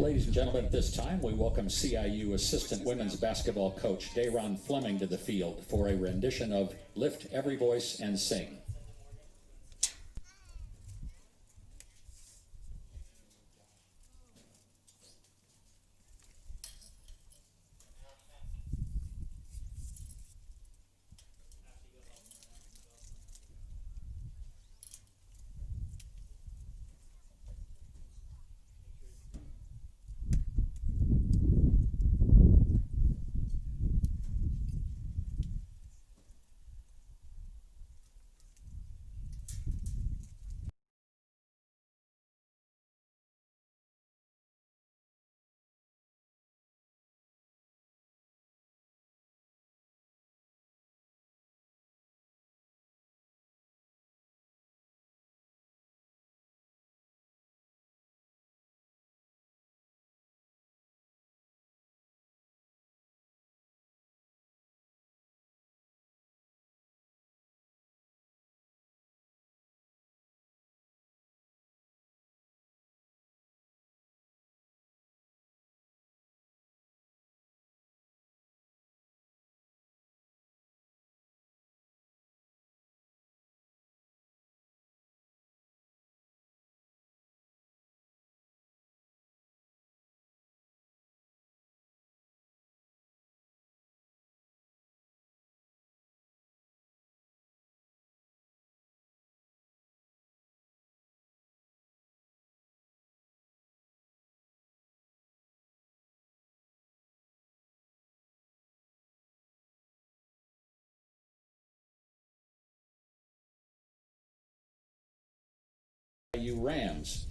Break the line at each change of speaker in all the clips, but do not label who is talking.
Ladies and gentlemen, at this time, we welcome CIU Assistant Women's Basketball Coach Dayron Fleming to the field for a rendition of Lift Every Voice and Sing. CIU Rams.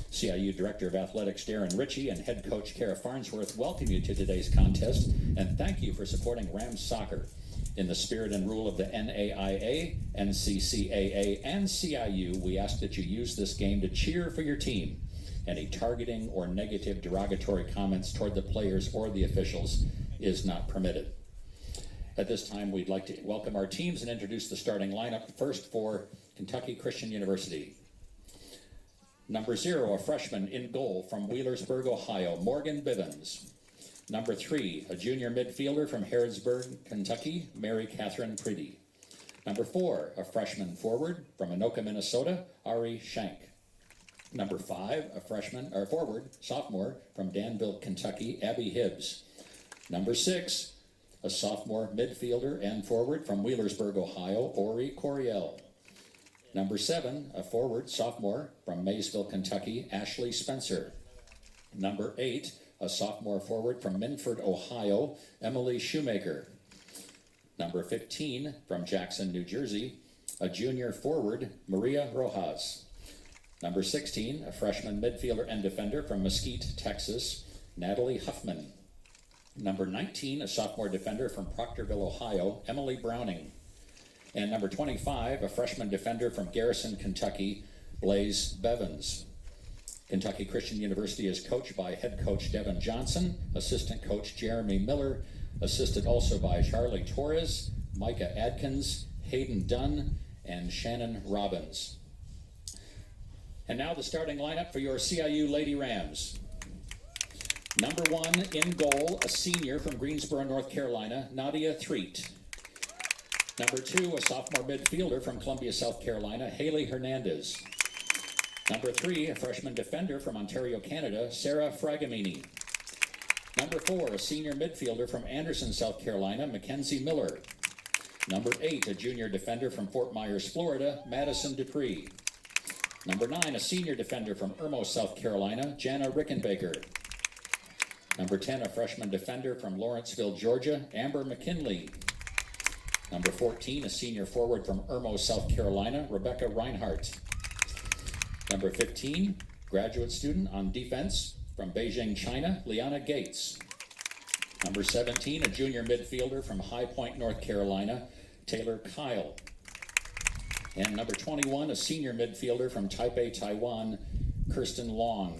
CIU Director of Athletics Darren Ritchie and Head Coach Kara Farnsworth welcome you to today's contest and thank you for supporting Rams soccer. In the spirit and rule of the NAIA, NCCAA, and CIU, we ask that you use this game to cheer for your team. Any targeting or negative derogatory comments toward the players or the officials is not permitted. At this time, we'd like to welcome our teams and introduce the starting lineup. First for Kentucky Christian University. Number 0, a freshman in goal from Wheelersburg, Ohio, Morgan Bivens. Number 3, a junior midfielder from Harrodsburg, Kentucky, Mary Catherine Preedy. Number 4, a freshman forward from Anoka, Minnesota, Ari Shank. Number 5, a freshman or forward, sophomore from Danville, Kentucky, Abby Hibbs. Number 6, a sophomore midfielder and forward from Wheelersburg, Ohio, Ori Coriel. Number 7, a forward, sophomore from Maysville, Kentucky, Ashley Spencer. Number 8, a sophomore forward from Minford, Ohio, Emily Shoemaker. Number 15, from Jackson, New Jersey, a junior forward, Maria Rojas. Number 16, a freshman midfielder and defender from Mesquite, Texas, Natalie Huffman. Number 19, a sophomore defender from Proctorville, Ohio, Emily Browning. And number 25, a freshman defender from Garrison, Kentucky, Blaze Bevins. Kentucky Christian University is coached by head coach Devin Johnson, assistant coach Jeremy Miller, assisted also by Charlie Torres, Micah Adkins, Hayden Dunn, and Shannon Robbins. And now the starting lineup for your CIU Lady Rams. Number 1, in goal, a senior from Greensboro, North Carolina, Nadia Threet. Number 2, a sophomore midfielder from Columbia, South Carolina, Haley Hernandez. Number 3, a freshman defender from Ontario, Canada, Sarah Fragamini. Number 4, a senior midfielder from Anderson, South Carolina, Mackenzie Miller. Number 8, a junior defender from Fort Myers, Florida, Madison Dupree. Number 9, a senior defender from Irmo, South Carolina, Jana Rickenbaker. Number 10, a freshman defender from Lawrenceville, Georgia, Amber McKinley. Number 14, a senior forward from Irmo, South Carolina, Rebecca Reinhart. Number 15, graduate student on defense from Beijing, China, Liana Gates. Number 17, a junior midfielder from High Point, North Carolina, Taylor Kyle. And number 21, a senior midfielder from Taipei, Taiwan, Kirsten Long.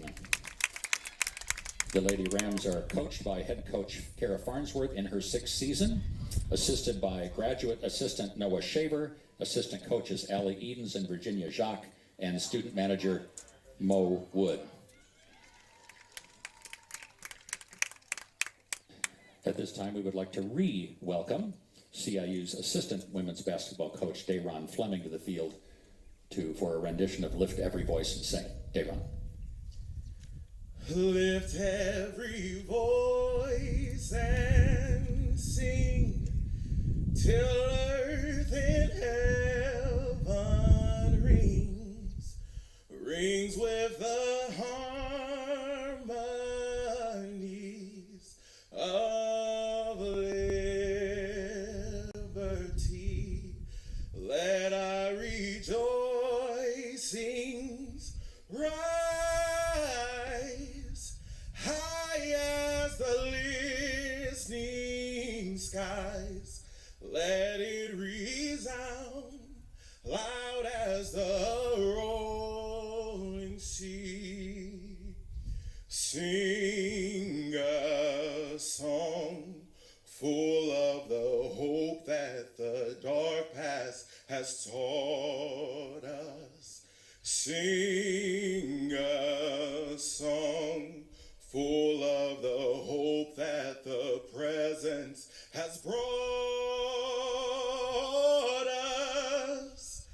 The Lady Rams are coached by head coach Kara Farnsworth in her 6th season, assisted by graduate assistant Noah Shaver, assistant coaches Allie Edens and Virginia Jacques, and student manager Mo Wood. time, we would like to re-welcome CIU's assistant women's basketball coach, Dayron Fleming, to the field for a rendition of Lift Every Voice and Sing. Dayron.
Lift every voice and sing till earth and heaven rings with the harmonies of liberty. Let our rejoicings rise high as the listening skies. Let it resound loud as the rolling sea. Sing a song full of the hope that the dark past has taught us. Sing a song full of the hope that the present has brought us.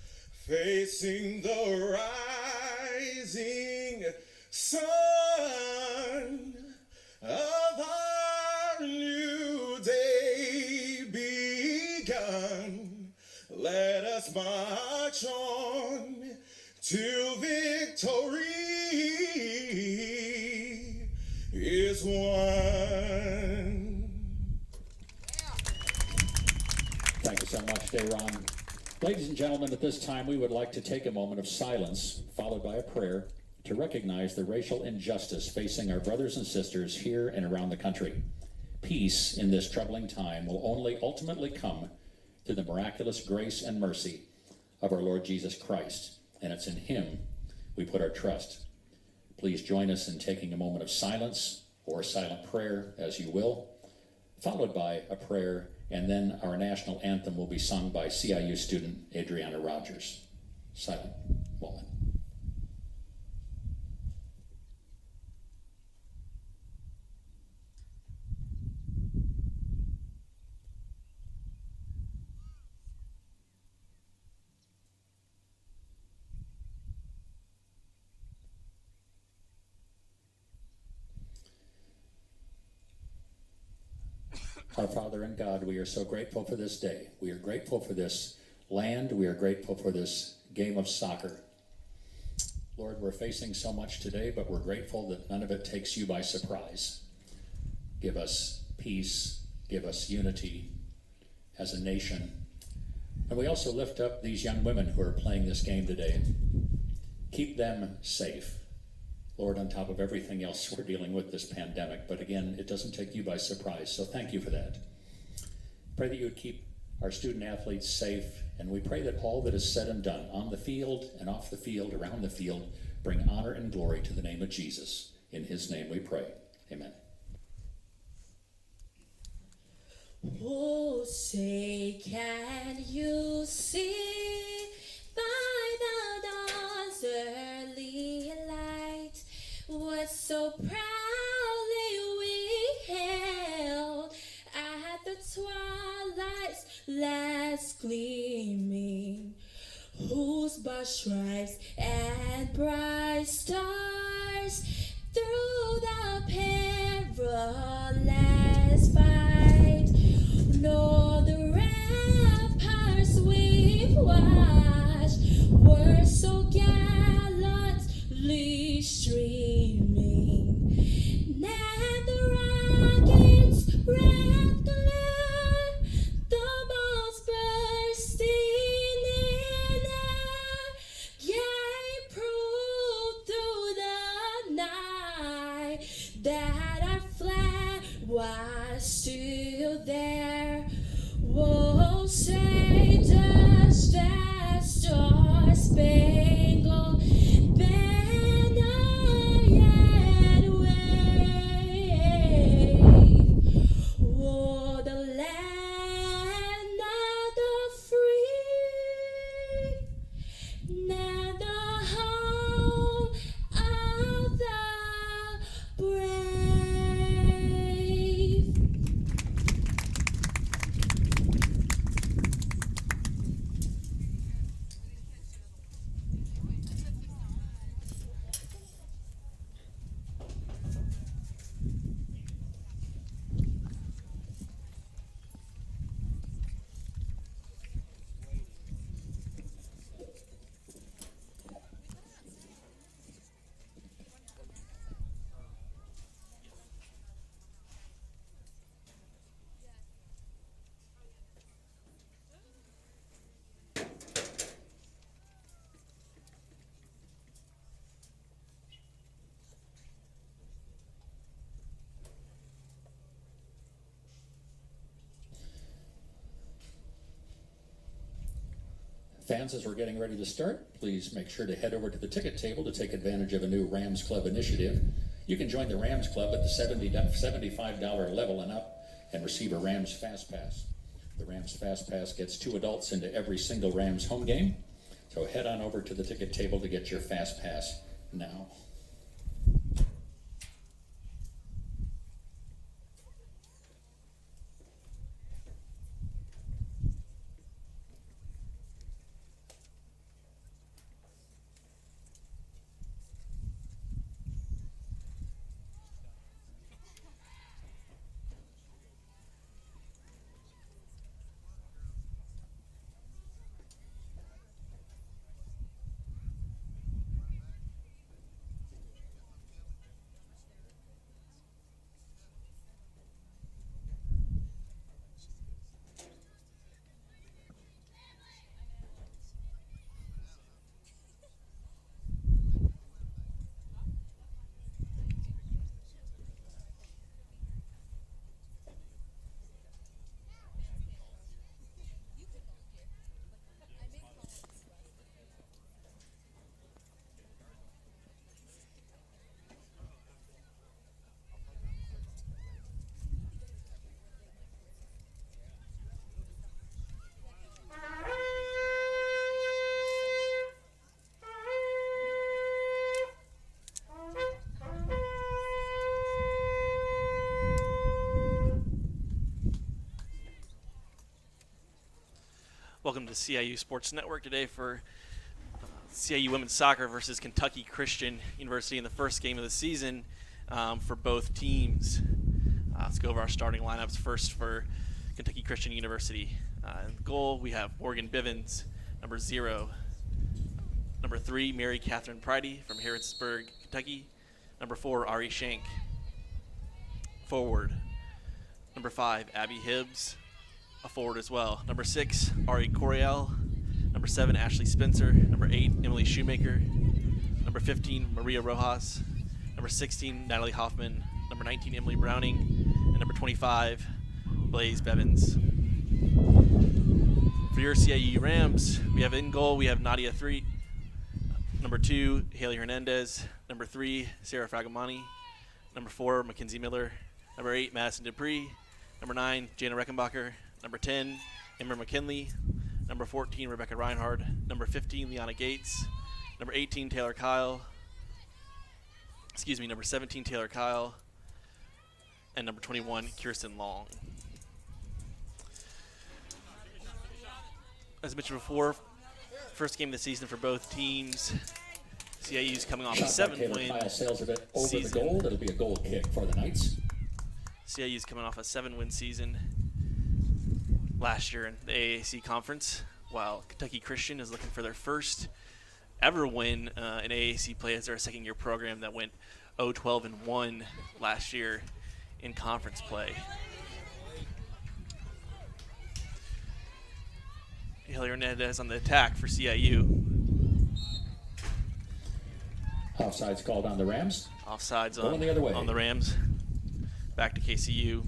Facing the rising sun of our new day begun. Let us march on till victory is won.
Thank you so much, Dayron. Ladies and gentlemen, at this time we would like to take a moment of silence, followed by a prayer, to recognize the racial injustice facing our brothers and sisters here and around the country. Peace in this troubling time will only ultimately come through the miraculous grace and mercy of our Lord Jesus Christ, and it's in Him we put our trust. Please join us in taking a moment of silence, or silent prayer, as you will, followed by a prayer, and then our national anthem will be sung by CIU student Adriana Rogers. Silent moment. Our Father in God, we are so grateful for this day. We are grateful for this land. We are grateful for this game of soccer. Lord, we're facing so much today, but we're grateful that none of it takes you by surprise. Give us peace. Give us unity as a nation. And we also lift up these young women who are playing this game today. Keep them safe. Lord, on top of everything else we're dealing with this pandemic, but again, it doesn't take you by surprise, so thank you for that. Pray that you would keep our student athletes safe, and we pray that all that is said and done on the field and off the field, around the field, bring honor and glory to the name of Jesus. In His name we pray. Amen.
Oh, say, can you see by the dawn's early light what so proudly we hailed at the twilight's last gleaming, whose broad stripes and bright stars through the perilous fight, nor the ramparts we've watched were so gallantly streaming, and the rockets' red glare, the balls bursting in air, gave proof through the night that our flag was still there.
Fans, as we're getting ready to start, please make sure to head over to the ticket table to take advantage of a new Rams Club initiative. You can join the Rams Club at the $75 level and up and receive a Rams Fast Pass. The Rams Fast Pass gets 2 adults into every single Rams home game. So head on over to the ticket table to get your Fast Pass now.
Welcome to CIU Sports Network today for CIU Women's Soccer versus Kentucky Christian University in the first game of the season for both teams. Let's go over our starting lineups first for Kentucky Christian University. In goal, we have Morgan Bivens, number 0. Number 3, Mary Catherine Pridey from Harrodsburg, Kentucky. Number 4, Ari Shank. Forward, number 5, Abby Hibbs, a forward as well. Number 6, Ari Coriel. Number 7, Ashley Spencer. Number 8, Emily Shoemaker. Number 15, Maria Rojas. Number 16, Natalie Hoffman. Number 19, Emily Browning. And number 25, Blaze Bevins. For your CIU Rams, we have in goal, we have Nadia Threet. Number 2, Haley Hernandez. Number 3, Sarah Fragamani. Number 4, Mackenzie Miller. Number 8, Madison Dupree. Number 9, Jana Reckenbacher. Number 10, Emma McKinley. Number 14, Rebecca Reinhardt. Number 15, Liana Gates. Number 18, Taylor Kyle. Number 17, Taylor Kyle. And number 21, Kirsten Long. As I mentioned before, first game of the season for both teams. CIU's coming off a 7-win
Kyle sails a bit over
season.
the goal. It'll be a goal kick for the Knights.
CIU's coming off a 7-win season last year in the AAC conference, while Kentucky Christian is looking for their first ever win in AAC play as their second-year program that went 0-12-1 last year in conference play. Haley Hernandez on the attack for CIU.
Offside's called on the Rams.
Offsides
Going the other way.
on the Rams. Back to KCU.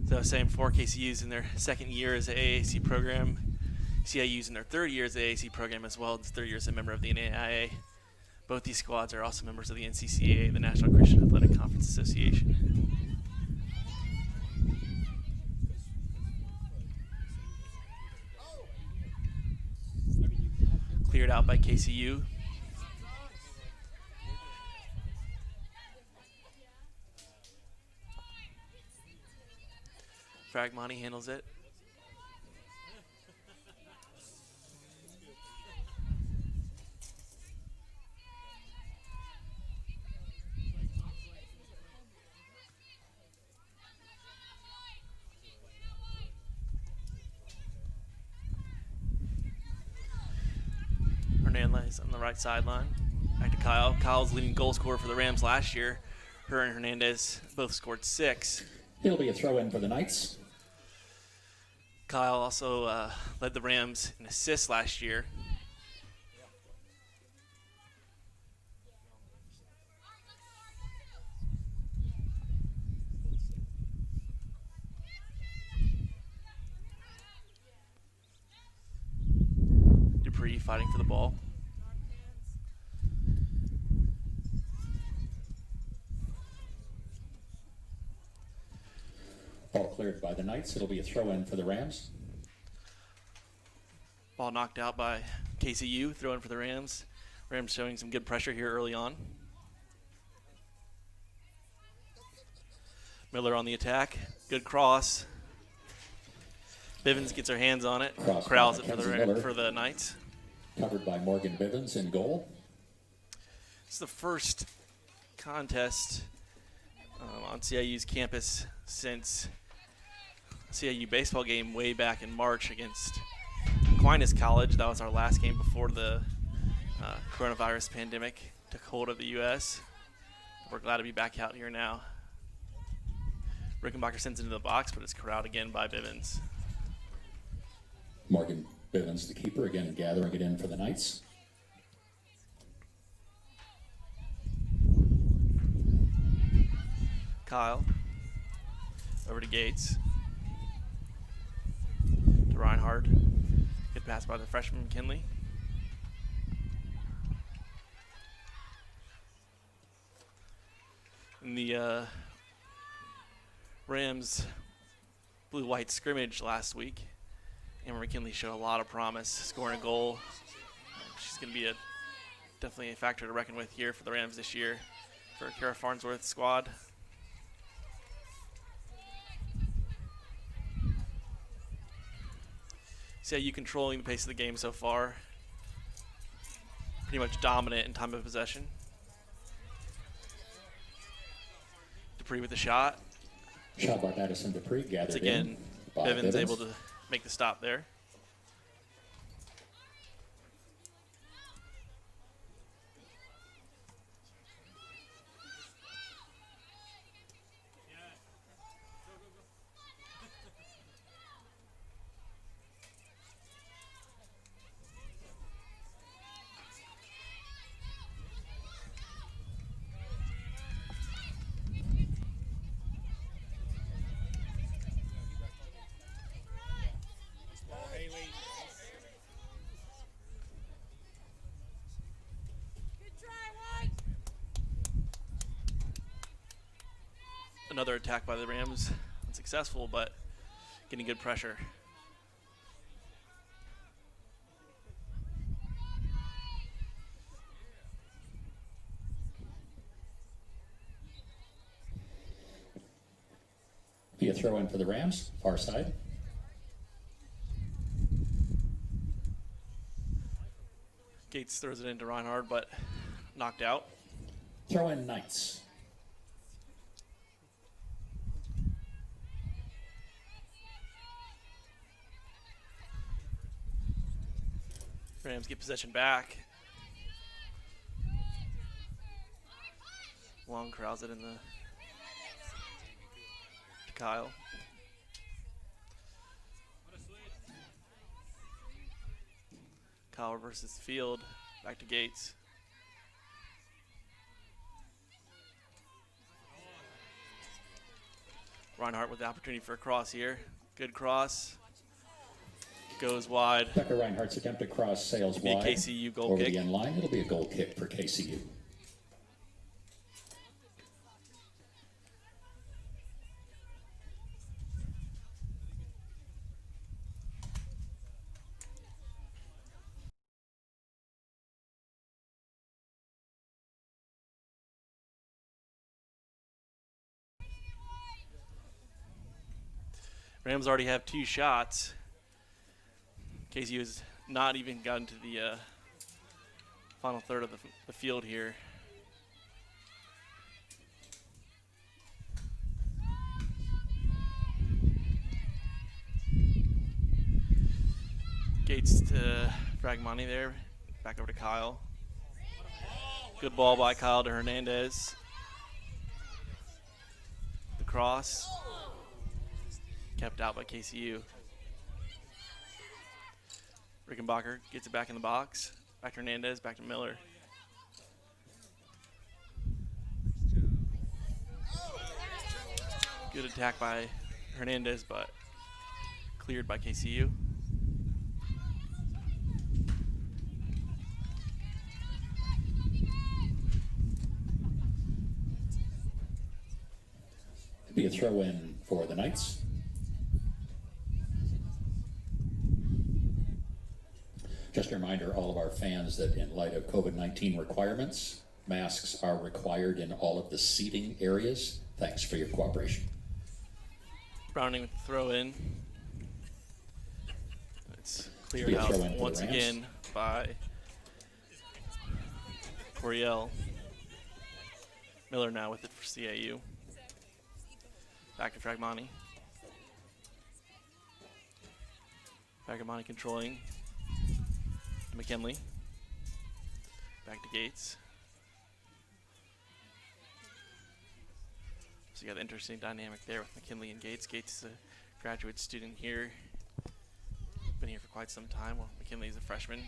So I was saying before, KCU's in their second year as an AAC program. CIU's in their third year as an AAC program as well. It's third year as a member of the NAIA. Both these squads are also members of the NCCAA, the National Christian Athletic Conference Association. Cleared out by KCU. Fragmani handles it. Hernandez on the right sideline. Back to Kyle. Kyle's leading goal scorer for the Rams last year. Her and Hernandez both scored 6.
It'll be a throw-in for the Knights.
Kyle also led the Rams in assists last year. Dupree fighting for the ball.
Ball cleared by the Knights. It'll be a throw-in for the Rams.
Ball knocked out by KCU, throw in for the Rams. Rams showing some good pressure here early on. Miller on the attack. Good cross. Bivens gets her hands on it.
Cross
Corrals
by
it
Mackenzie
for the Knights.
Covered by Morgan Bivens in goal.
It's the first contest on CIU's campus since CIU baseball game way back in March against Aquinas College. That was our last game before the coronavirus pandemic took hold of the U.S. We're glad to be back out here now. Rickenbacker sends into the box, but it's corralled again by Bivens.
Morgan Bivens, the keeper, again gathering it in for the Knights.
Kyle over to Gates. To Reinhardt. Good pass by the freshman McKinley. In the Rams blue-white scrimmage last week, Amber McKinley showed a lot of promise, scoring a goal. She's going to be definitely a factor to reckon with here for the Rams this year for Kara Farnsworth's squad. CIU controlling the pace of the game so far. Pretty much dominant in time of possession. Dupree with the shot.
Shot by Madison Dupree, gathered
Once again,
in by
Bivens able to make the stop there. Another attack by the Rams, unsuccessful, but getting good pressure.
Be a throw in for the Rams, far side.
Gates throws it into Reinhardt, but knocked out.
Throw in Knights.
Rams get possession back. Long corrals it in the to Kyle. Kyle reverses the field. Back to Gates. Reinhardt with the opportunity for a cross here. Good cross. Goes wide.
Becca Reinhardt's attempt to cross sails
It'll be
wide
a KCU goal
over
kick.
the end line. It'll be a goal kick for KCU.
Rams already have 2 shots. KCU has not even gotten to the final third of the field here. Gates to Fragmani there. Back over to Kyle. Good ball by Kyle to Hernandez. The cross. Kept out by KCU. Rickenbacker gets it back in the box. Back to Hernandez, back to Miller. Good attack by Hernandez, but cleared by KCU.
Be a throw in for the Knights. Just a reminder, all of our fans, that in light of COVID-19 requirements, masks are required in all of the seating areas. Thanks for your cooperation.
Browning with the throw in. It's cleared
Be a
out
throw in for
once
the Rams.
again by Coriel. Miller now with it for CIU. Back to Fragmani. Fragmani controlling McKinley. Back to Gates. So you got an interesting dynamic there with McKinley and Gates. Gates is a graduate student here. Been here for quite some time, while McKinley is a freshman.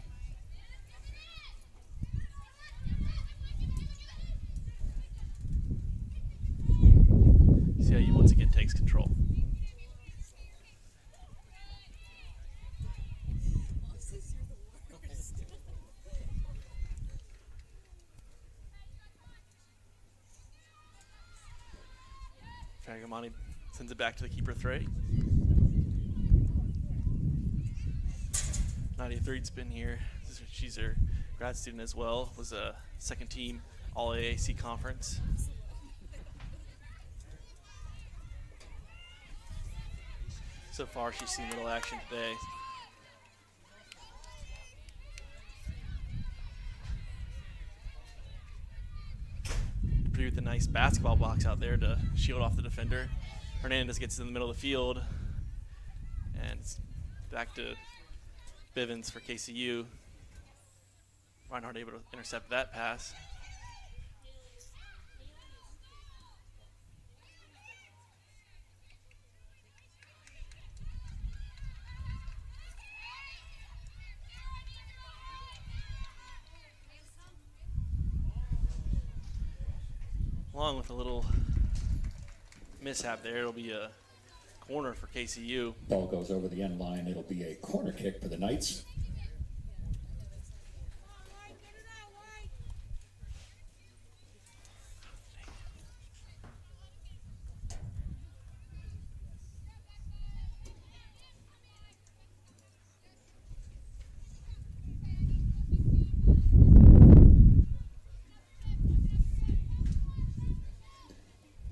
CIU once again takes control. Fragamani sends it back to the keeper Thray. Nadia Threed's been here. She's her grad student as well. Was a second team All AAC conference. So far, she's seen little action today. Dupree with a nice basketball box out there to shield off the defender. Hernandez gets in the middle of the field. And it's back to Bivens for KCU. Reinhardt able to intercept that pass. Along with a little mishap there, it'll be a corner for KCU.
Ball goes over the end line. It'll be a corner kick for the Knights.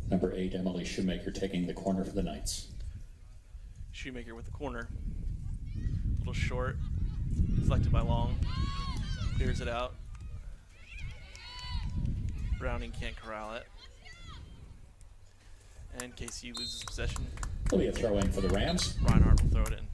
Number 8, Emily Shoemaker, taking the corner for the Knights.
Shoemaker with the corner. A little short. Deflected by Long. Clears it out. Browning can't corral it. And KCU loses possession.
There'll be a throw in for the Rams.
Reinhardt will throw it in.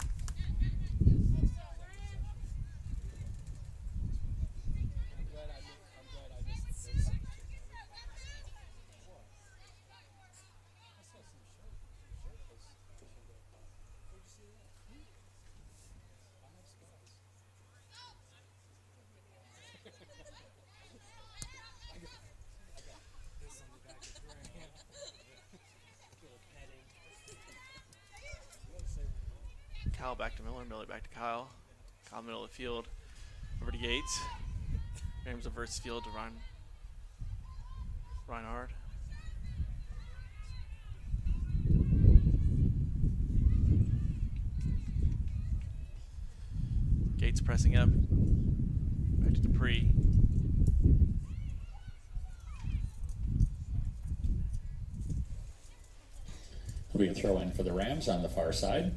Kyle back to Miller, Miller back to Kyle. Kyle middle of the field, over to Gates. Rams reverse field to Reinhardt. Gates pressing up, back to Dupree.
There'll be a throw in for the Rams on the far side.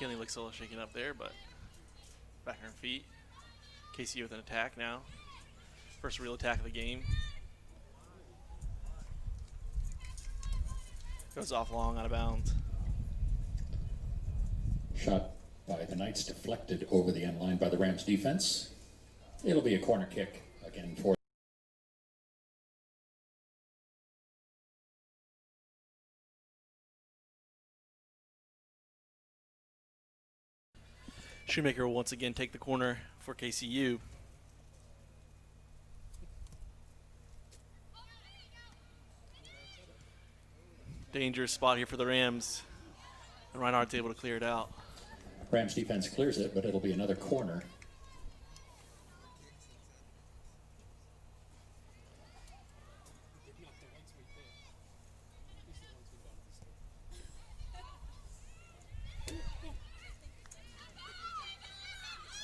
McKinley looks a little shaken up there, but back on her feet. KCU with an attack now. First real attack of the game. Goes off Long, out of bounds.
Shot by the Knights deflected over the end line by the Rams defense. It'll be a corner kick again for
Shoemaker will once again take the corner for KCU. Dangerous spot here for the Rams. And Reinhardt's able to clear it out.
Rams defense clears it, but it'll be another corner.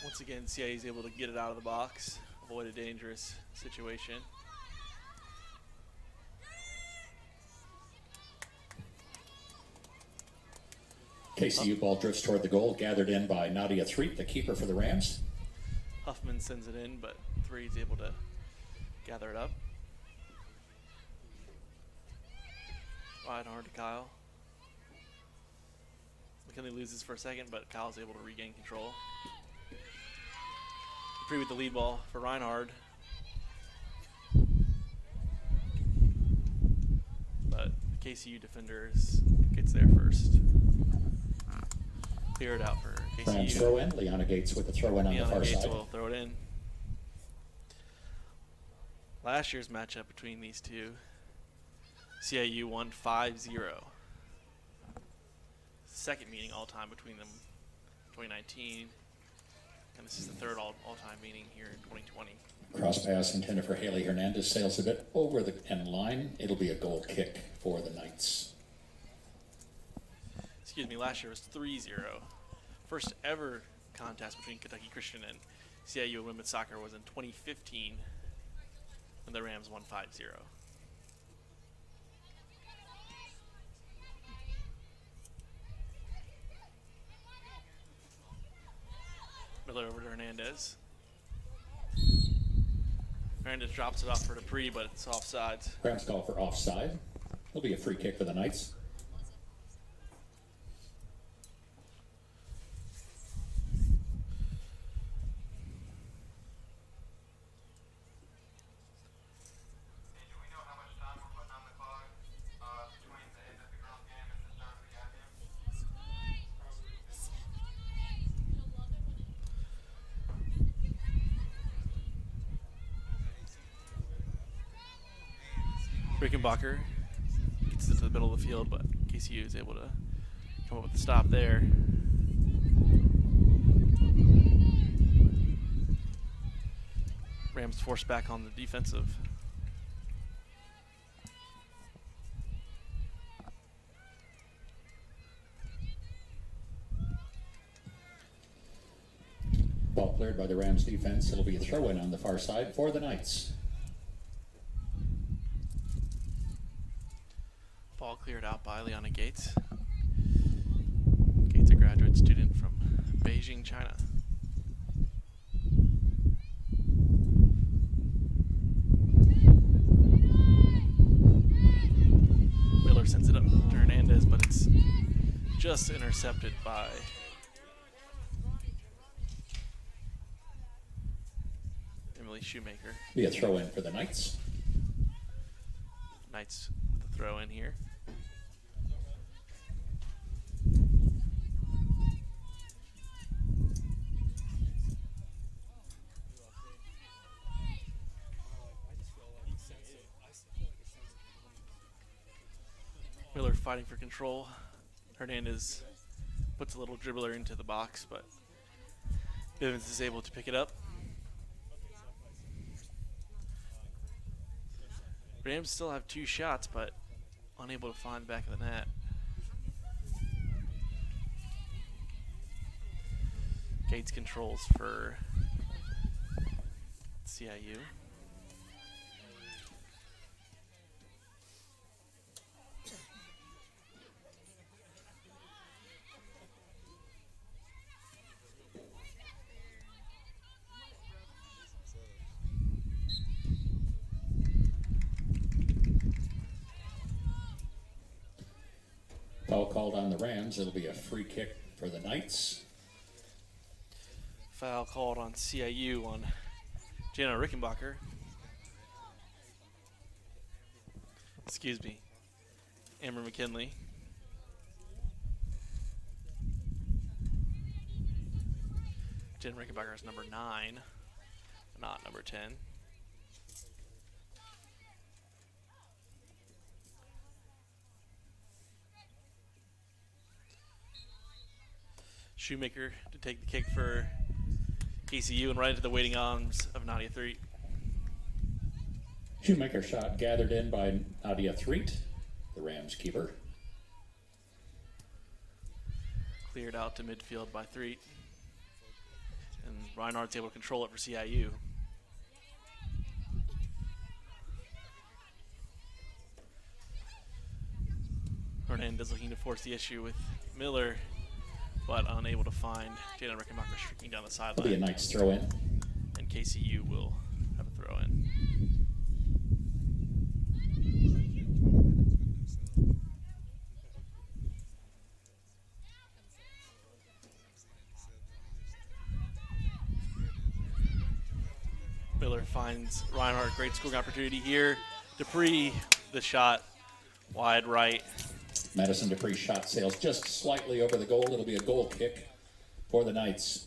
Once again, CIU is able to get it out of the box, avoid a dangerous situation.
KCU ball drifts toward the goal, gathered in by Nadia Threep, the keeper for the Rams.
Huffman sends it in, but Three's able to gather it up. Wide hard to Kyle. McKinley loses for a second, but Kyle's able to regain control. Dupree with the lead ball for Reinhardt. But KCU defenders gets there first. Clear it out for KCU.
Rams throw in. Liana Gates with the throw in on the
Liana
far
Gates
side.
will throw it in. Last year's matchup between these two, CIU won 5-0. Second meeting all time between them, 2019, and this is the third all-time meeting here in 2020.
Cross pass intended for Haley Hernandez, sails a bit over the end line. It'll be a goal kick for the Knights.
Excuse me, last year was 3-0. First ever contest between Kentucky Christian and CIU in women's soccer was in 2015 when the Rams won 5-0. Miller over to Hernandez. Hernandez drops it off for Dupree, but it's offside.
Rams call for offside. It'll be a free kick for the Knights.
Rickenbacher gets it to the middle of the field, but KCU is able to come up with the stop there. Rams forced back on the defensive.
Ball cleared by the Rams defense. It'll be a throw in on the far side for the Knights.
Ball cleared out by Liana Gates. Gates, a graduate student from Beijing, China. Miller sends it up to Hernandez, but it's just intercepted by Emily Shoemaker.
Be a throw in for the Knights.
Knights with the throw in here. Miller fighting for control. Hernandez puts a little dribbler into the box, but Bivens is able to pick it up. Rams still have 2 shots, but unable to find the back of the net. Gates controls for CIU.
Foul called on the Rams. It'll be a free kick for the Knights.
Foul called on CIU on Jana Rickenbacher. Excuse me. Amber McKinley. Jen Rickenbacker is number 9, not number 10. Shoemaker to take the kick for KCU and right into the waiting arms of Nadia Threet.
Shoemaker shot gathered in by Nadia Threet, the Rams keeper.
Cleared out to midfield by Threet. And Reinhardt's able to control it for CIU. Hernandez looking to force the issue with Miller, but unable to find Jalen Rickenbacker streaking down the
It'll be a
sideline.
Knights throw in.
And KCU will have a throw in. Miller finds Reinhardt, great scoring opportunity here. Dupree, the shot, wide right.
Madison Dupree shot sails just slightly over the goal. It'll be a goal kick for the Knights.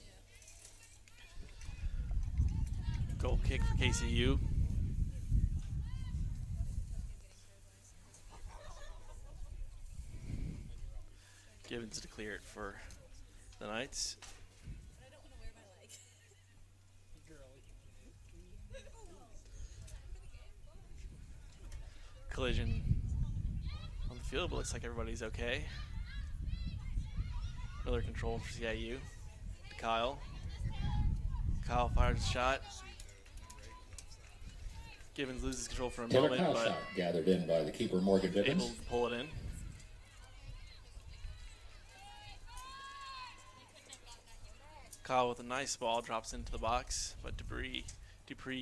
Goal kick for KCU. Gibbons to clear it for the Knights. Collision on the field, but looks like everybody's okay. Miller control for CIU. To Kyle. Kyle fires a shot. Gibbons loses control for a
Taylor
moment,
Kyle
but
shot gathered in by the keeper Morgan
able
Bivens.
to pull it in. Kyle with a nice ball drops into the box, but Dupree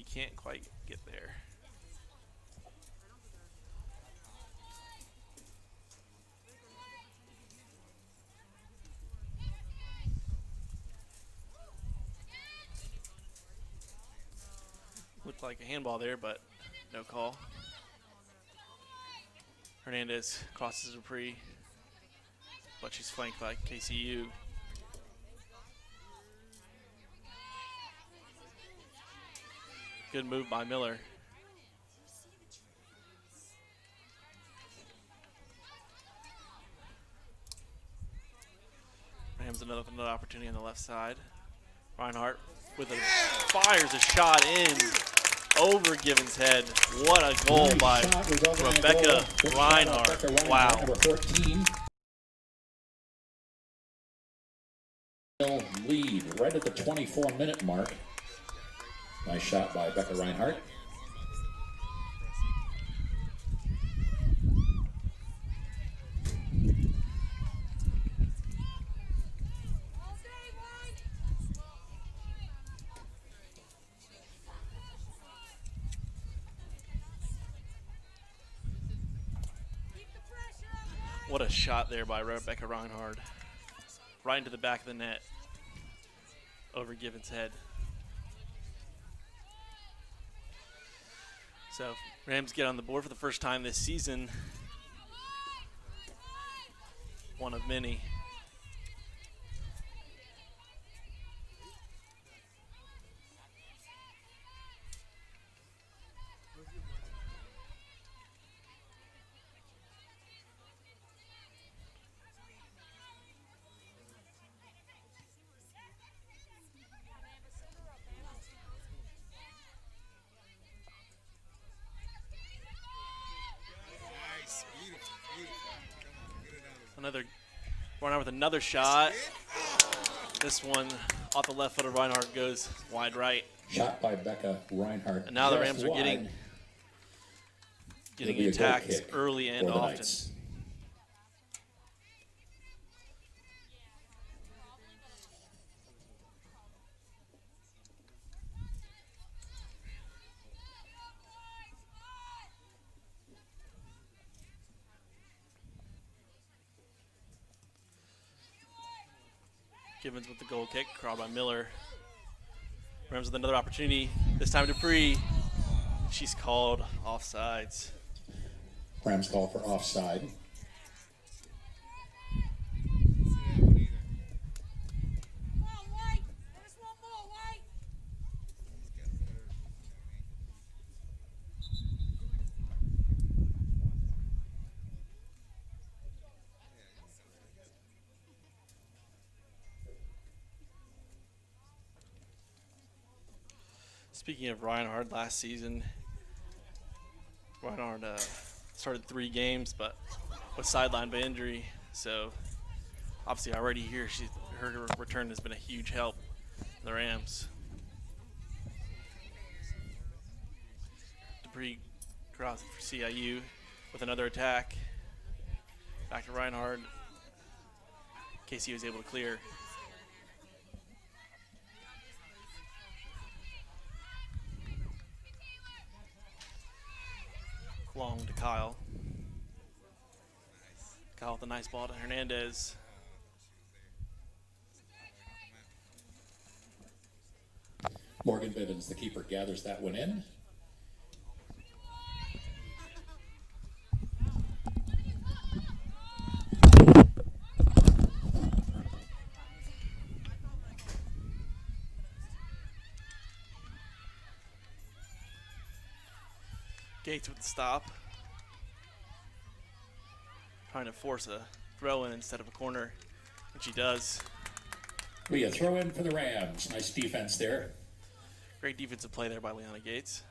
can't quite get there. Looked like a handball there, but no call. Hernandez crosses Dupree, but she's flanked by KCU. Good move by Miller. Rams another opportunity on the left side. Reinhardt with fires a shot in over Gibbons' head. What a goal
Nice
by
shot, resulting in a
Rebecca
goal. Good shot by
Reinhardt.
Rebecca Reinhardt,
Wow.
number 14. Lead right at the 24-minute mark. Nice shot by Becca Reinhardt.
What a shot there by Rebecca Reinhardt. Right into the back of the net. Over Gibbons' head. So Rams get on the board for the first time this season. One of many. Reinhardt with another shot. This one off the left foot of Reinhardt goes wide right.
Shot by Becca Reinhardt.
And now the
just
Rams are
wide.
getting
It'll be a goal
attacked
kick
early and
for the
often.
Knights.
Gibbons with the goal kick, crawled by Miller. Rams with another opportunity. This time Dupree. She's called offsides.
Rams call for offside.
Speaking of Reinhardt, last season, Reinhardt started 3 games, but was sidelined by injury. So obviously already here, her return has been a huge help for the Rams. Dupree crosses for CIU with another attack. Back to Reinhardt. KCU was able to clear. Long to Kyle. Kyle with a nice ball to Hernandez.
Morgan Bivens, the keeper, gathers that one in.
Gates with the stop. Trying to force a throw in instead of a corner, and she does.
We a throw in for the Rams. Nice defense there.
Great defensive play there by Leona Gates.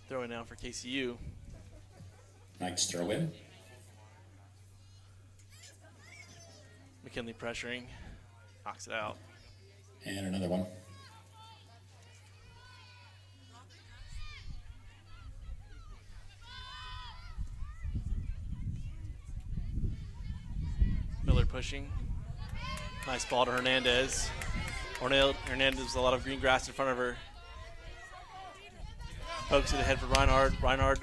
Throw in now for KCU.
Nice throw in.
McKinley pressuring. Knocks it out.
And another one.
Miller pushing. Nice ball to Hernandez. Hernandez with a lot of green grass in front of her. Pokes it ahead for Reinhardt. Reinhardt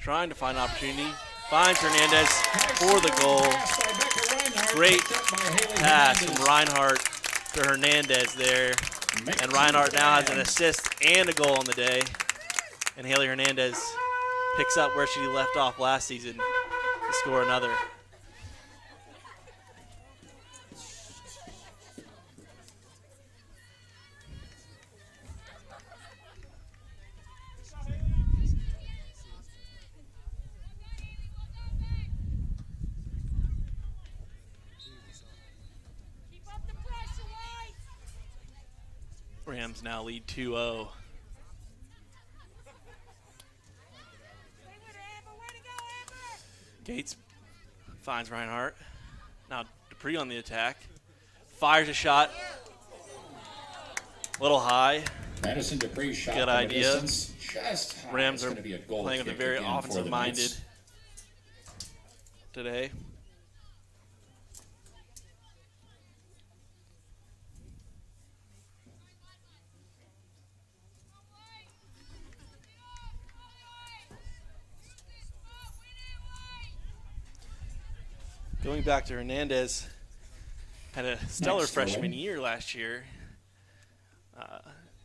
trying to find an opportunity. Finds Hernandez for the goal. Great pass from Reinhardt to Hernandez there. And Reinhardt now has an assist and a goal on the day. And Haley Hernandez picks up where she left off last season to score another. Rams now lead 2-0. Gates finds Reinhardt. Now Dupree on the attack. Fires a shot. A little high.
Madison Dupree shot.
Good idea.
Just high.
Rams are
be a goal
playing with a
kick
very
again for the
offensive-minded
Knights.
today. Going back to Hernandez, had a stellar
Nice throw in.
freshman year last year.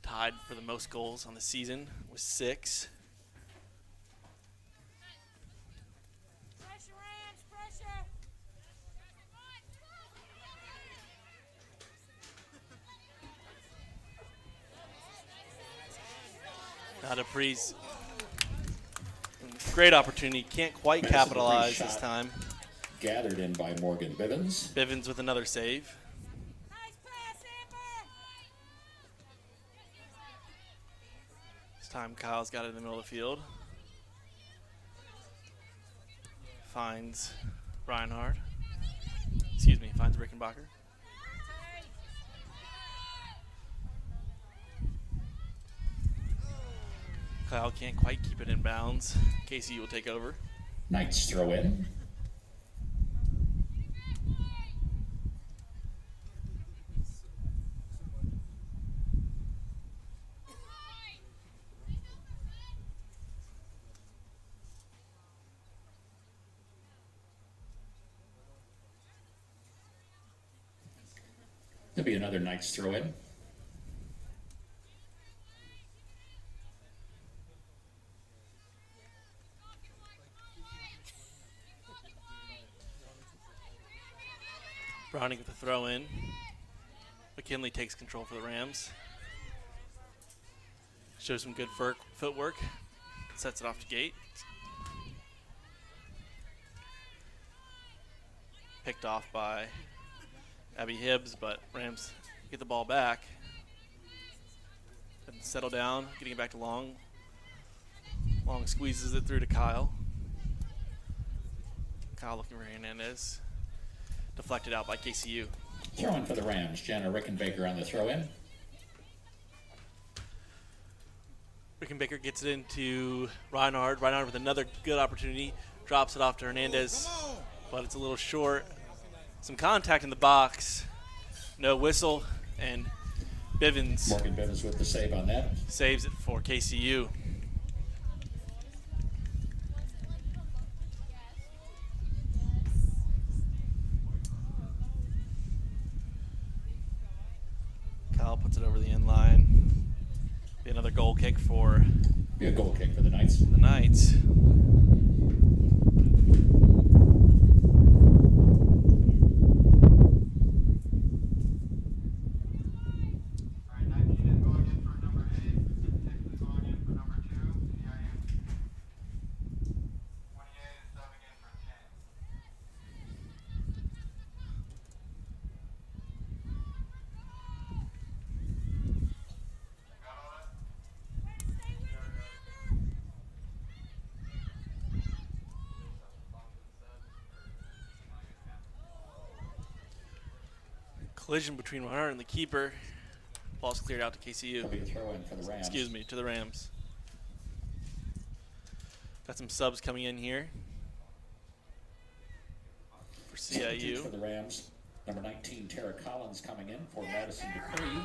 Tied for the most goals on the season with 6. Now Dupree's great opportunity, can't quite
Madison
capitalize
Dupree's
this
shot.
time.
Gathered in by Morgan Bivens.
Bivens with another save. This time Kyle's got it in the middle of the field. Finds Reinhardt. Excuse me, finds Rickenbacker. Kyle can't quite keep it in bounds. KC will take over.
Nice throw in. There'll be another Knights throw in.
Browning with the throw in. McKinley takes control for the Rams. Shows some good footwork. Sets it off to Gate. Picked off by Abby Hibbs, but Rams get the ball back and settle down, getting it back to Long. Long squeezes it through to Kyle. Kyle looking for Hernandez. Deflected out by KCU.
Throw-in for the Rams. Jenna Rickenbaker on the throw-in.
Rickenbaker gets it into Reinhard. Reinhard with another good opportunity. Drops it off to Hernandez, but it's a little short. Some contact in the box. No whistle, and Bivens
Morgan Bivens with the save on that.
saves it for KCU. Kyle puts it over the end line. Be another goal kick for
Be a goal kick for the Knights.
the Knights.
Alright, 19 is going in for number 8, 6 is going in for number 2, CIU. 28 is subbing in for 10. Got all that?
Collision between Reinhardt and the keeper. Ball's cleared out to KCU.
It'll be a throw-in for the Rams.
Excuse me, to the Rams. Got some subs coming in here for
Substitutes for
CIU.
the Rams. Number 19, Tara Collins coming in for Madison Dupree.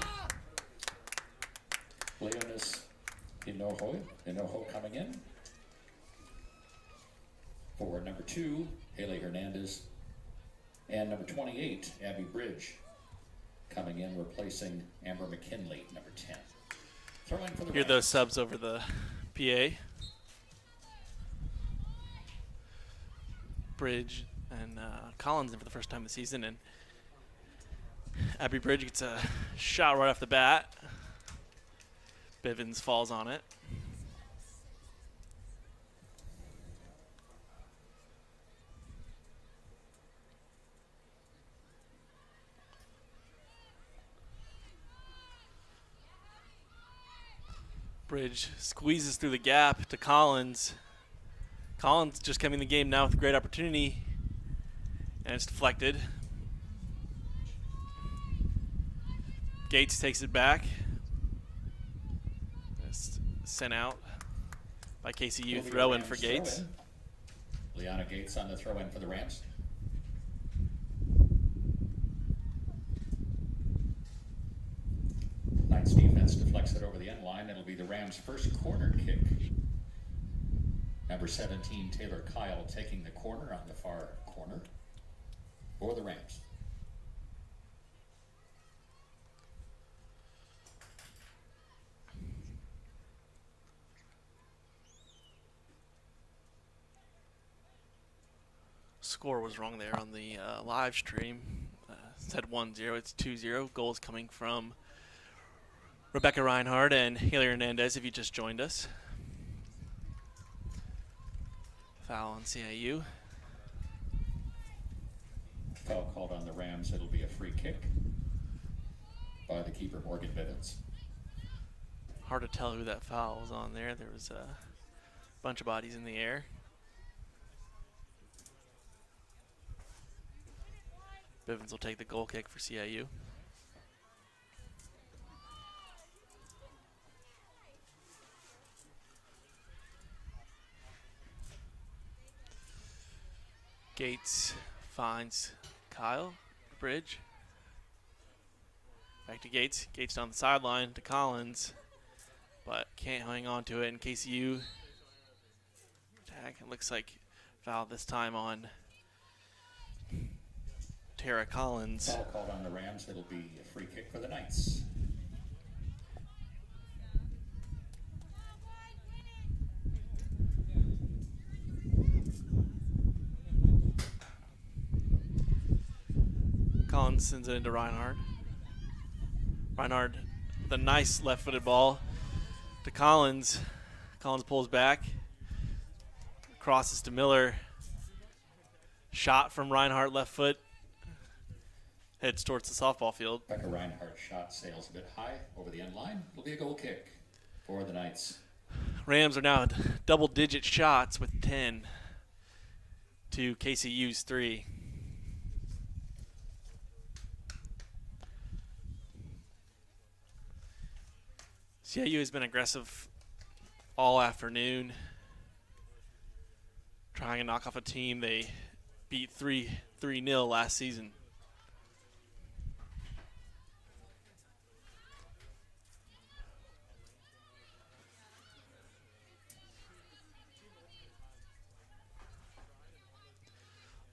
Leonis Inoho coming in. For number 2, Haley Hernandez. And number 28, Abby Bridge coming in, replacing Amber McKinley, number 10. Throw in for the
Hear
Rams.
those subs over the PA. Bridge and Collins in for the first time this season, and Abby Bridge gets a shot right off the bat. Bivens falls on it. Bridge squeezes through the gap to Collins. Collins just coming in the game now with a great opportunity, and it's deflected. Gates takes it back. It's sent out by KCU.
Will be a
Throw in
Rams
for Gates.
throw-in. Liana Gates on the throw-in for the Rams. Knights defense deflects it over the end line. It'll be the Rams' first corner kick. Number 17, Taylor Kyle, taking the corner on the far corner for the Rams.
Score was wrong there on the live stream. It said 1-0. It's 2-0. Goals coming from Rebecca Reinhardt and Haley Hernandez, if you just joined us. Foul on CIU.
Foul called on the Rams. It'll be a free kick by the keeper, Morgan Bivens.
Hard to tell who that foul was on there. There was a bunch of bodies in the air. Bivens will take the goal kick for CIU. Gates finds Kyle Bridge. Back to Gates. Gates down the sideline to Collins, but can't hang on to it. And KCU attack. It looks like foul this time on Tara Collins.
Foul called on the Rams. It'll be a free kick for the Knights.
Collins sends it into Reinhardt. Reinhardt with a nice left-footed ball to Collins. Collins pulls back, crosses to Miller. Shot from Reinhardt, left foot. heads towards the softball field.
Becca Reinhardt's shot sails a bit high over the end line. It'll be a goal kick for the Knights.
Rams are now double-digit shots with 10 to KCU's 3. CIU has been aggressive all afternoon, trying to knock off a team they beat 3-0 last season.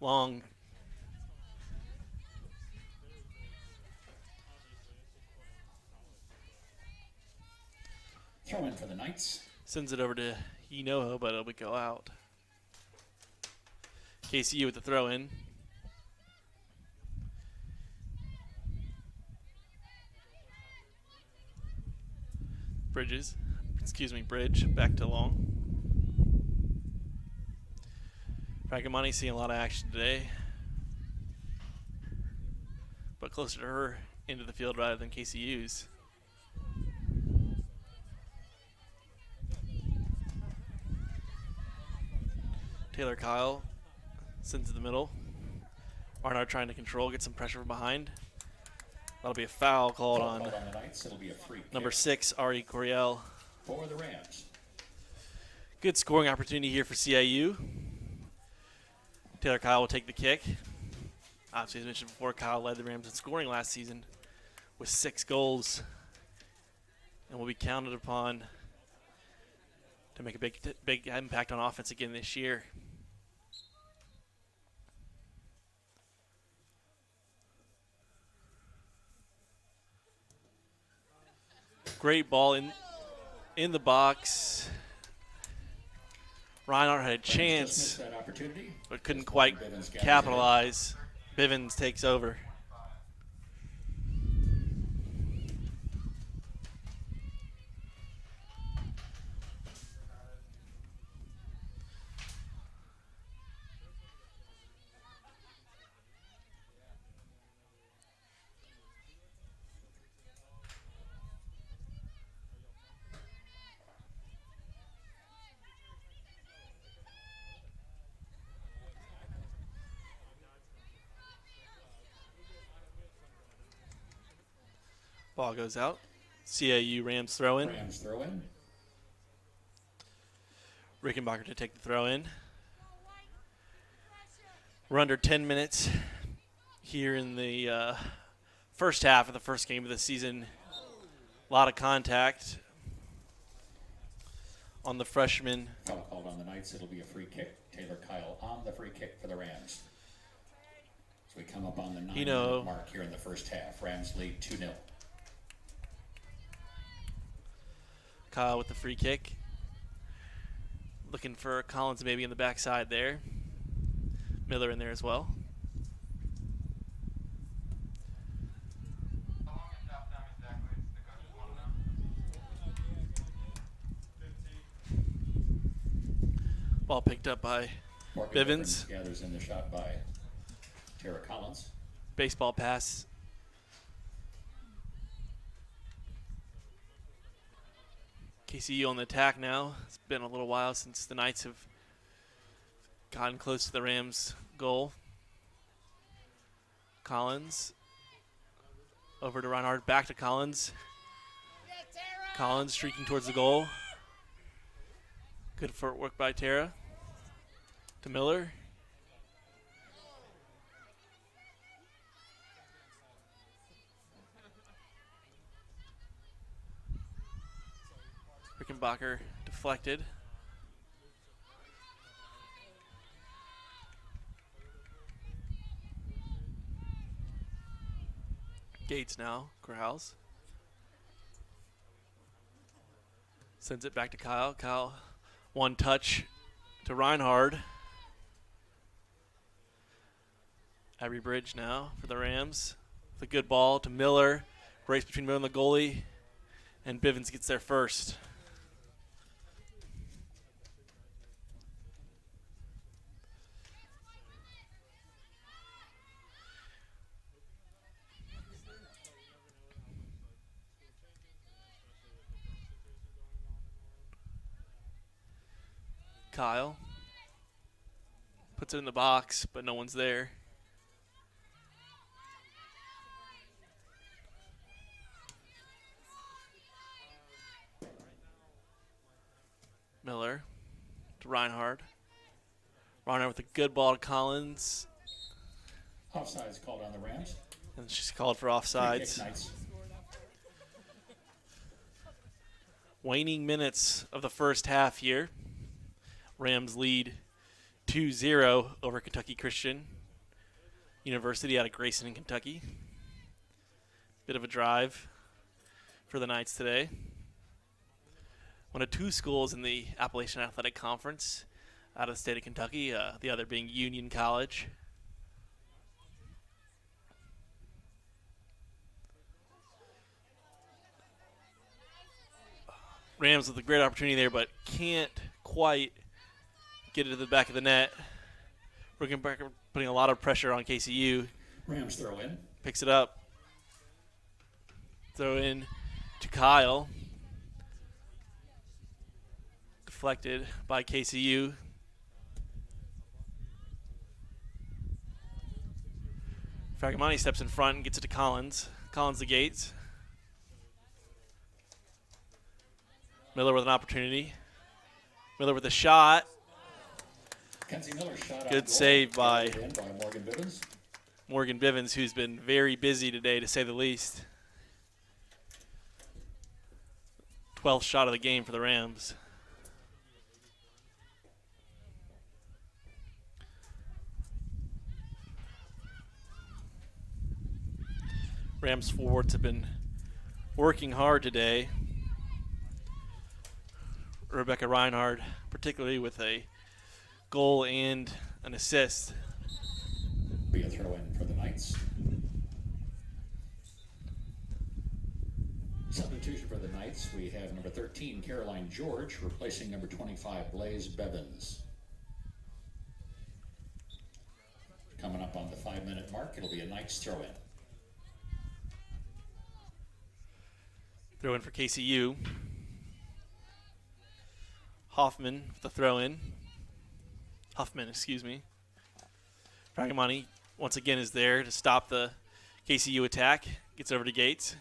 Long
Throw in for the Knights.
sends it over to Inoho, but it'll go out. KCU with the throw in. Bridge, back to Long. Fragamani seeing a lot of action today, but closer to her into the field rather than KCU's. Taylor Kyle sends to the middle. Arnard trying to control, get some pressure from behind. That'll be a foul called on
the Knights. It'll be a free kick
number 6, Ari Coriel.
for the Rams.
Good scoring opportunity here for CIU. Taylor Kyle will take the kick. Obviously, as mentioned before, Kyle led the Rams in scoring last season with 6 goals and will be counted upon to make a big impact on offense again this year. Great ball in the box. Reinhardt had a
Just
chance,
missed that opportunity.
but couldn't quite capitalize. Bivens takes over. Ball goes out. CIU Rams throw in.
Rams throw in.
Rickenbacker to take the throw in. We're under 10 minutes here in the first half of the first game of the season. A lot of contact on the freshman.
Foul called on the Knights. It'll be a free kick. Taylor Kyle on the free kick for the Rams. So we come up on the 9-minute mark here in the first half. Rams lead 2-0.
Kyle with the free kick. Looking for Collins maybe in the backside there. Miller in there as well.
How long is halftime exactly? The coaches want to know.
Ball picked up by
Morgan
Bivens.
Gathers in the shot by Tara Collins.
Baseball pass. KCU on the attack now. It's been a little while since the Knights have gotten close to the Rams' goal. Collins over to Reinhardt, back to Collins. Collins streaking towards the goal. Good footwork by Tara. To Miller. Rickenbacker deflected. Gates now growls. Sends it back to Kyle. Kyle, one touch to Reinhard. Abbey Bridge now for the Rams. With a good ball to Miller. Race between Miller and the goalie. And Bivens gets there first. Kyle puts it in the box, but no one's there. Miller to Reinhardt. Reinhardt with a good ball to Collins.
Offsides called on the Rams.
And she's called for
Free
offsides.
kick, Knights.
Waning minutes of the first half here. Rams lead 2-0 over Kentucky Christian University out of Grayson in Kentucky. Bit of a drive for the Knights today. One of two schools in the Appalachian Athletic Conference out of the state of Kentucky, the other being Union College. Rams with a great opportunity there, but can't quite get it to the back of the net. Rickenbacker putting a lot of pressure on KCU.
Rams throw in.
Picks it up. Throw in to Kyle. Deflected by KCU. Fragamani steps in front and gets it to Collins. Collins the Gates. Miller with an opportunity. Miller with a shot.
Kenzie Miller shot on
Good
goal.
save by
Gathered in by Morgan Bivens.
Morgan Bivens, who's been very busy today, to say the least. 12th shot of the game for the Rams. Rams forwards have been working hard today. Rebecca Reinhardt, particularly with a goal and an assist.
Be a throw in for the Knights. Substitution for the Knights, we have number 13, Caroline George, replacing number 25, Blaze Bevins. Coming up on the 5-minute mark, it'll be a Knights throw in.
Throw in for KCU. Huffman, excuse me. Fragamani once again is there to stop the KCU attack. Gets over to Gates.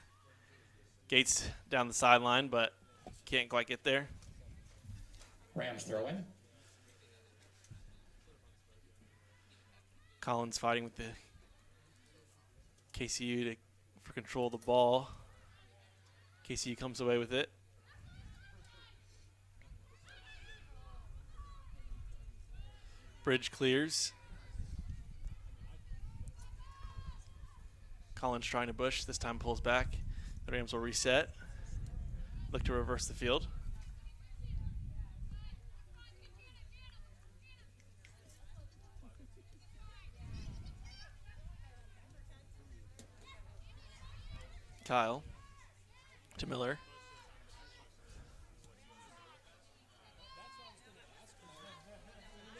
Gates down the sideline, but can't quite get there.
Rams throw in.
Collins fighting with the KCU for control of the ball. KCU comes away with it. Bridge clears. Collins trying to push. This time pulls back. The Rams will reset. Look to reverse the field. Kyle to Miller.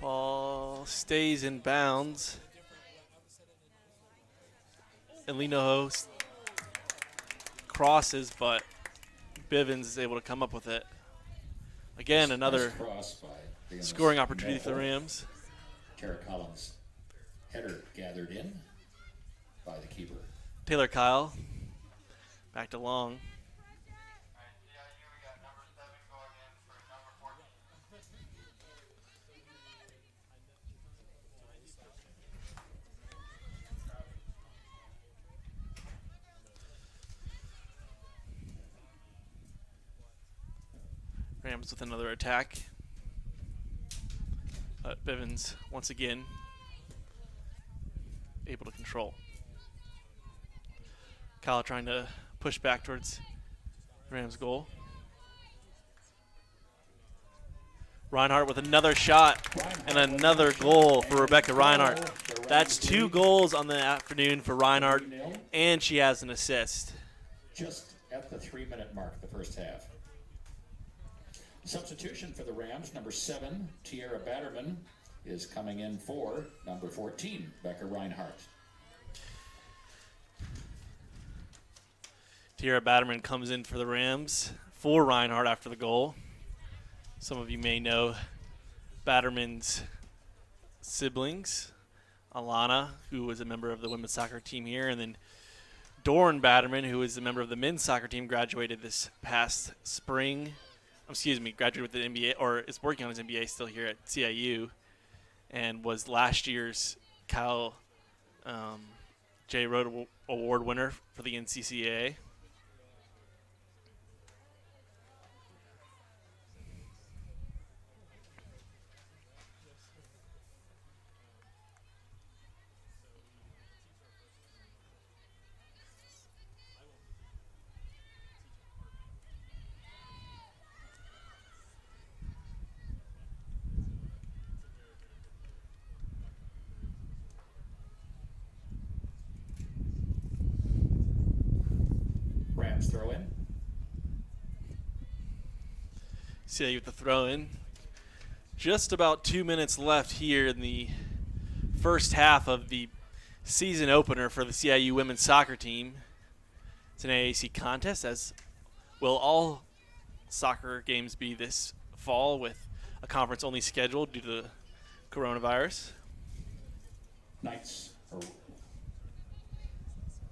Ball stays in bounds. And Lino crosses, but Bivens is able to come up with it. Again, another
Nice cross by Bivens.
scoring opportunity for the
No.
Rams.
Tara Collins. Header gathered in by the keeper.
Taylor Kyle back to Long.
Alright, CIU, we got number 7 going in for number 14.
Rams with another attack. But Bivens, once again, able to control. Kyle trying to push back towards Rams' goal. Reinhardt with another shot and another goal for Rebecca Reinhardt. That's 2 goals on the afternoon for Reinhardt, and she has an assist.
Just at the 3-minute mark, the first half. Substitution for the Rams, number 7, Tierra Batterman, is coming in for number 14, Becca Reinhardt.
Tierra Batterman comes in for the Rams for Reinhardt after the goal. Some of you may know Batterman's siblings, Alana, who was a member of the women's soccer team here, and then Dorn Batterman, who is a member of the men's soccer team, graduated this past spring. Graduated with the NBA, or is working on his MBA still here at CIU, and was last year's Kyle J. Road Award winner for the NCCAA.
Rams throw in.
CIU with the throw in. Just about 2 minutes left here in the first half of the season opener for the CIU women's soccer team. It's an AAC contest, as will all soccer games be this fall, with a conference only schedule due to the coronavirus.
Knights or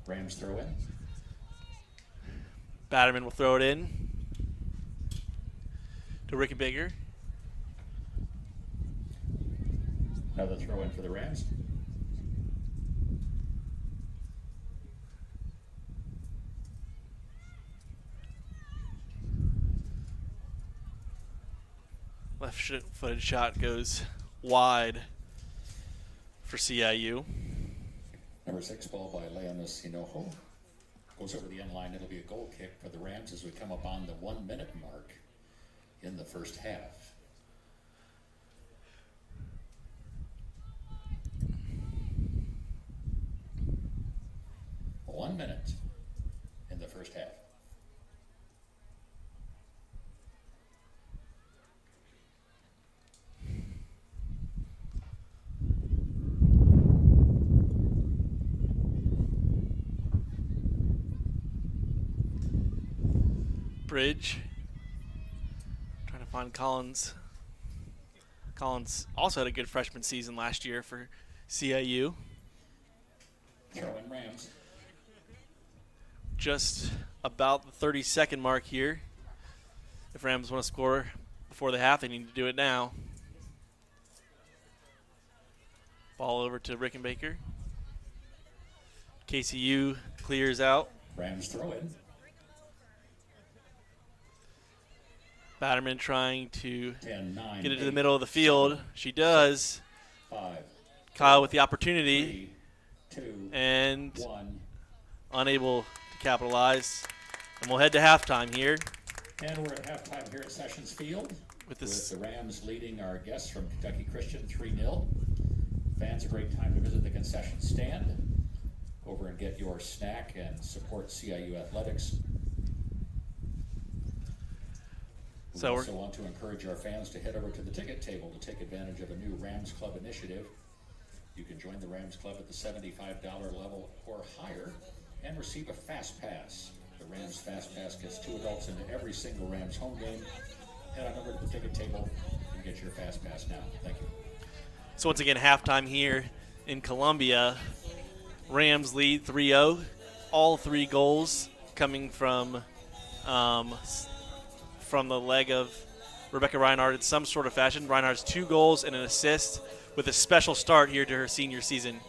Rams throw in.
Batterman will throw it in to Rickenbacker.
Another throw in for the Rams.
Left-footed shot goes wide for CIU.
Number 6 ball by Leonis Hinojo. Goes over the end line. It'll be a goal kick for the Rams as we come up on the 1 minute mark in the first half. One minute in the first half.
Bridge trying to find Collins. Collins also had a good freshman season last year for CIU.
Throw in Rams.
Just about the 30-second mark here. If Rams want to score before the half, they need to do it now. Ball over to Rickenbacker. KCU clears out.
Rams throw in.
Batterman trying to
10, 9,
get it to
8,
the middle of the field. She does.
5,
Kyle with the opportunity
3, 2,
and
1.
unable to capitalize. And we'll head to halftime here
And we're at halftime here at Sessions Field
with this.
the Rams leading our guests from Kentucky Christian 3-0. Fans, a great time to visit the concession stand. Over and get your snack and support CIU athletics. We
So
also want to encourage our fans to head over to the ticket table to take advantage of a new Rams Club initiative. You can join the Rams Club at the $75 level or higher and receive a Fast Pass. The Rams Fast Pass gets 2 adults into every single Rams home game. Head on over to the ticket table and get your Fast Pass now. Thank you.
So once again, halftime here in Columbia. Rams lead 3-0. All 3 goals coming from the leg of Rebecca Reinhardt in some sort of fashion. Reinhardt's 2 goals and an assist with a special start here to her senior season.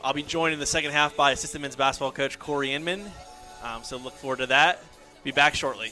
I'll be joined in the second half by assistant men's basketball coach Corey Inman. So look forward to that. Be back shortly.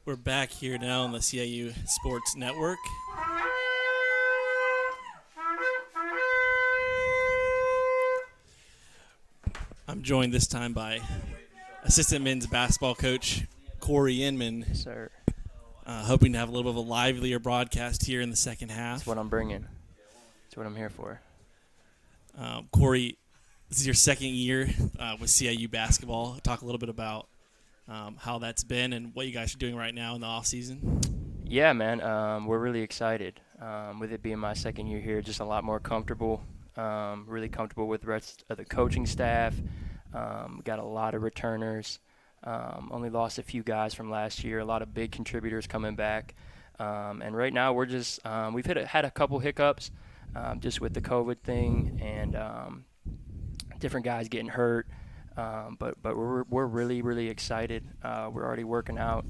We're back here now on the CIU Sports Network. I'm joined this time by assistant men's basketball coach Corey Inman.
Yes, sir.
Hoping to have a little bit of a livelier broadcast here in the second half.
That's what I'm bringing. That's what I'm here for.
Corey, this is your second year with CIU basketball. Talk a little bit about how that's been and what you guys are doing right now in the off season.
Yeah, man. We're really excited with it being my second year here. Just a lot more comfortable. Really comfortable with the rest of the coaching staff. Got a lot of returners. Only lost a few guys from last year. A lot of big contributors coming back. And right now we're just we've had a couple hiccups just with the COVID thing and different guys getting hurt. But we're really, really excited. We're already working out,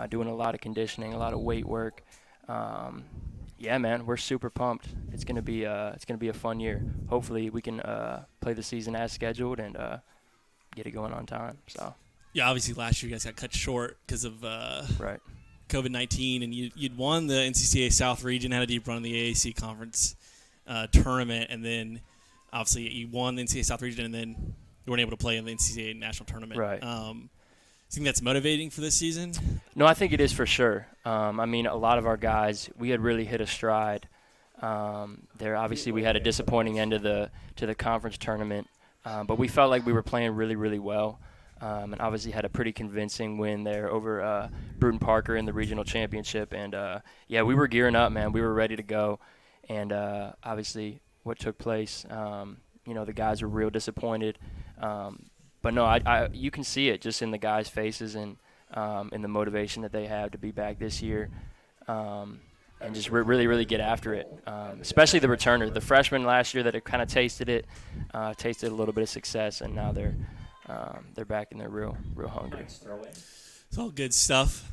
doing a lot of conditioning, a lot of weight work. Yeah, man, we're super pumped. It's gonna be a fun year. Hopefully, we can play the season as scheduled and get it going on time. So.
Yeah, obviously last year you guys got cut short because of
Right.
COVID-19, and you'd won the NCCA South region, had a deep run in the AAC conference tournament, and then obviously you won the NCCA South region, and then you weren't able to play in the NCCA national tournament.
Right.
Do you think that's motivating for this season?
No, I think it is for sure. I mean, a lot of our guys, we had really hit a stride. There, obviously, we had a disappointing end to the conference tournament, but we felt like we were playing really, really well, and obviously had a pretty convincing win there over Bruton Parker in the regional championship. And yeah, we were gearing up, man. We were ready to go, and obviously, what took place, the guys were real disappointed. But no, you can see it just in the guys' faces and in the motivation that they have to be back this year and just really, really get after it, especially the returner. The freshmen last year that had kind of tasted a little bit of success, and now they're back and they're real hungry.
It's all good stuff,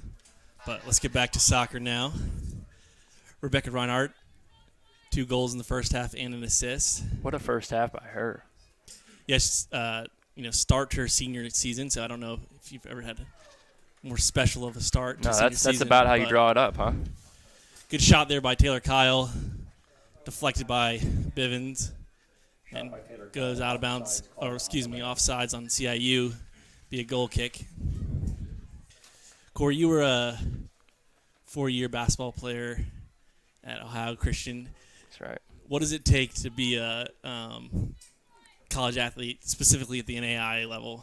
but let's get back to soccer now. Rebecca Reinhardt, 2 goals in the first half and an assist.
What a first half by her.
Yes, start her senior season, so I don't know if you've ever had a more special of a start to senior season.
That's about how you draw it up, huh?
Good shot there by Taylor Kyle, deflected by Bivens, and goes out of bounds, offsides on CIU, be a goal kick. Corey, you were a 4-year basketball player at Ohio Christian.
That's right.
What does it take to be a college athlete, specifically at the NAIA level?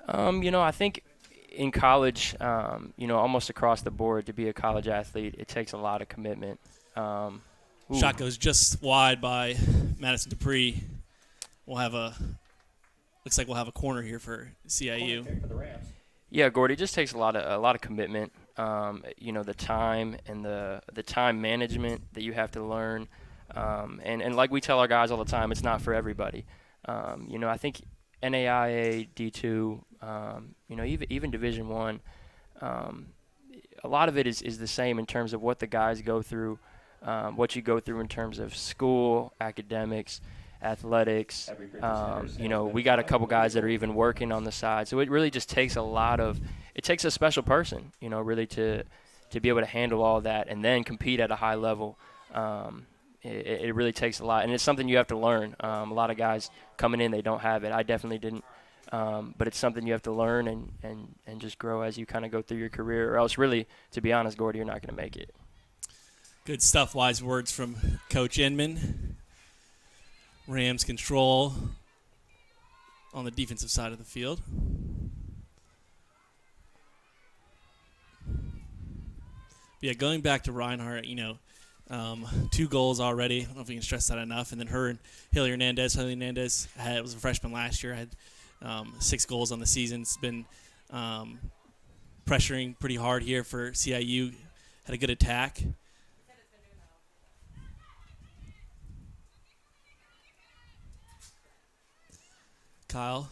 I think in college, almost across the board, to be a college athlete, it takes a lot of commitment.
Shot goes just wide by Madison Dupree. Looks like we'll have a corner here for CIU.
Yeah, Gordy, it just takes a lot of commitment. The time and the time management that you have to learn. And like we tell our guys all the time, it's not for everybody. I think NAIA, D2, even Division I, a lot of it is the same in terms of what the guys go through, what you go through in terms of school, academics, athletics. We got a couple guys that are even working on the side. So it really just takes it takes a special person, really to be able to handle all that and then compete at a high level. It really takes a lot, and it's something you have to learn. A lot of guys coming in, they don't have it. I definitely didn't, but it's something you have to learn and just grow as you kind of go through your career, or else really, to be honest, Gordy, you're not going to make it.
Good stuff, wise words from Coach Inman. Rams control on the defensive side of the field. But yeah, going back to Reinhardt, 2 goals already. I don't know if we can stress that enough. And then her and Hilly Hernandez. Hilly Hernandez was a freshman last year. Had 6 goals on the season. It's been pressuring pretty hard here for CIU. Had a good attack. Kyle,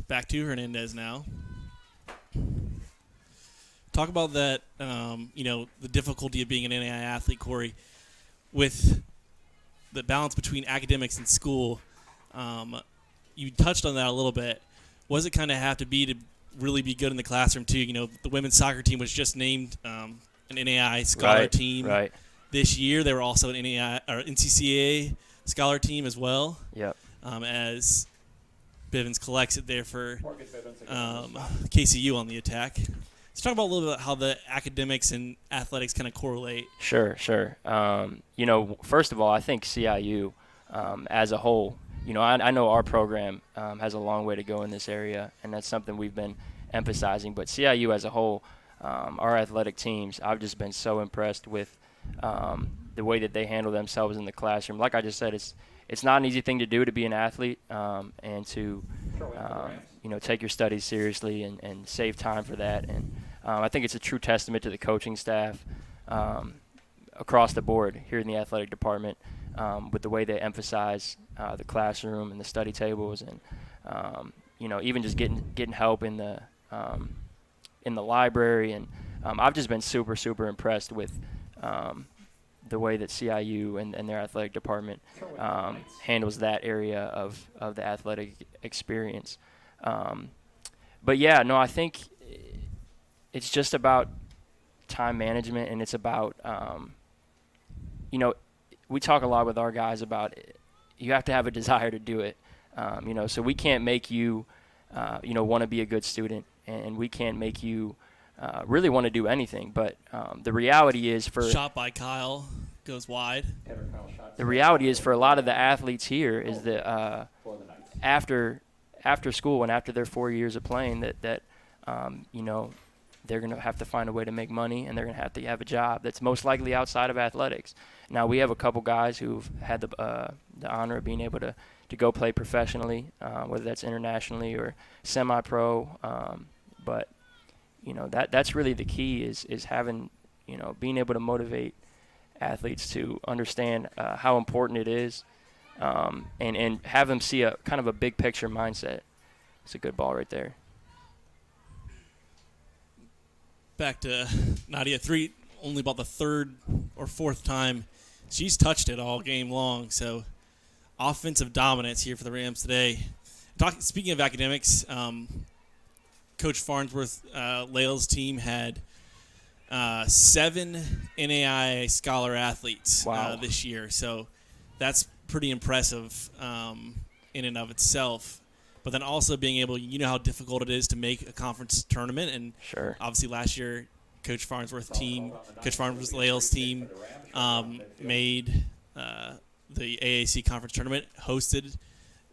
back to Hernandez now. Talk about that, the difficulty of being an NAIA athlete, Corey, with the balance between academics and school. You touched on that a little bit. What does it kind of have to be to really be good in the classroom too. You know, the women's soccer team was just named an NAI Scholar team
Right.
this year. They were also an NAI or NCCA Scholar team as well.
Yep.
As Bivens collects it there for KCU on the attack. Let's talk about a little bit about how the academics and athletics kind of correlate.
Sure. You know, first of all, I think CIU as a whole, you know, I know our program has a long way to go in this area, and that's something we've been emphasizing. But CIU as a whole, our athletic teams, I've just been so impressed with the way that they handle themselves in the classroom. Like I just said, it's not an easy thing to do to be an athlete and to you know, take your studies seriously and save time for that. And I think it's a true testament to the coaching staff across the board here in the athletic department with the way they emphasize the classroom and the study tables, and you know, even just getting help in the library. And I've just been super impressed with the way that CIU and their athletic department handles that area of the athletic experience. But yeah, no, I think it's just about time management, and it's about, you know, we talk a lot with our guys about you have to have a desire to do it. You know, so we can't make you, you know, want to be a good student, and we can't make you really want to do anything. But the reality is
Shot by Kyle goes wide.
The reality is for a lot of the athletes here is that after school and after their 4 years of playing, that you know, they're going to have to find a way to make money, and they're going to have a job that's most likely outside of athletics. Now, we have a couple guys who've had the honor of being able to go play professionally, whether that's internationally or semi-pro. But you know, that's really the key is having, you know, being able to motivate athletes to understand how important it is, and have them see a kind of a big picture mindset. It's a good ball right there.
Back to Nadia, only about the third or fourth time she's touched it all game long. So offensive dominance here for the Rams today. Speaking of academics, Coach Farnsworth Layle's team had 7 NAI Scholar athletes this year. So that's pretty impressive in and of itself. But then also being able, you know how difficult it is to make a conference tournament. And
Sure.
Obviously last year, Coach Farnsworth Layle's team made the AAC conference tournament,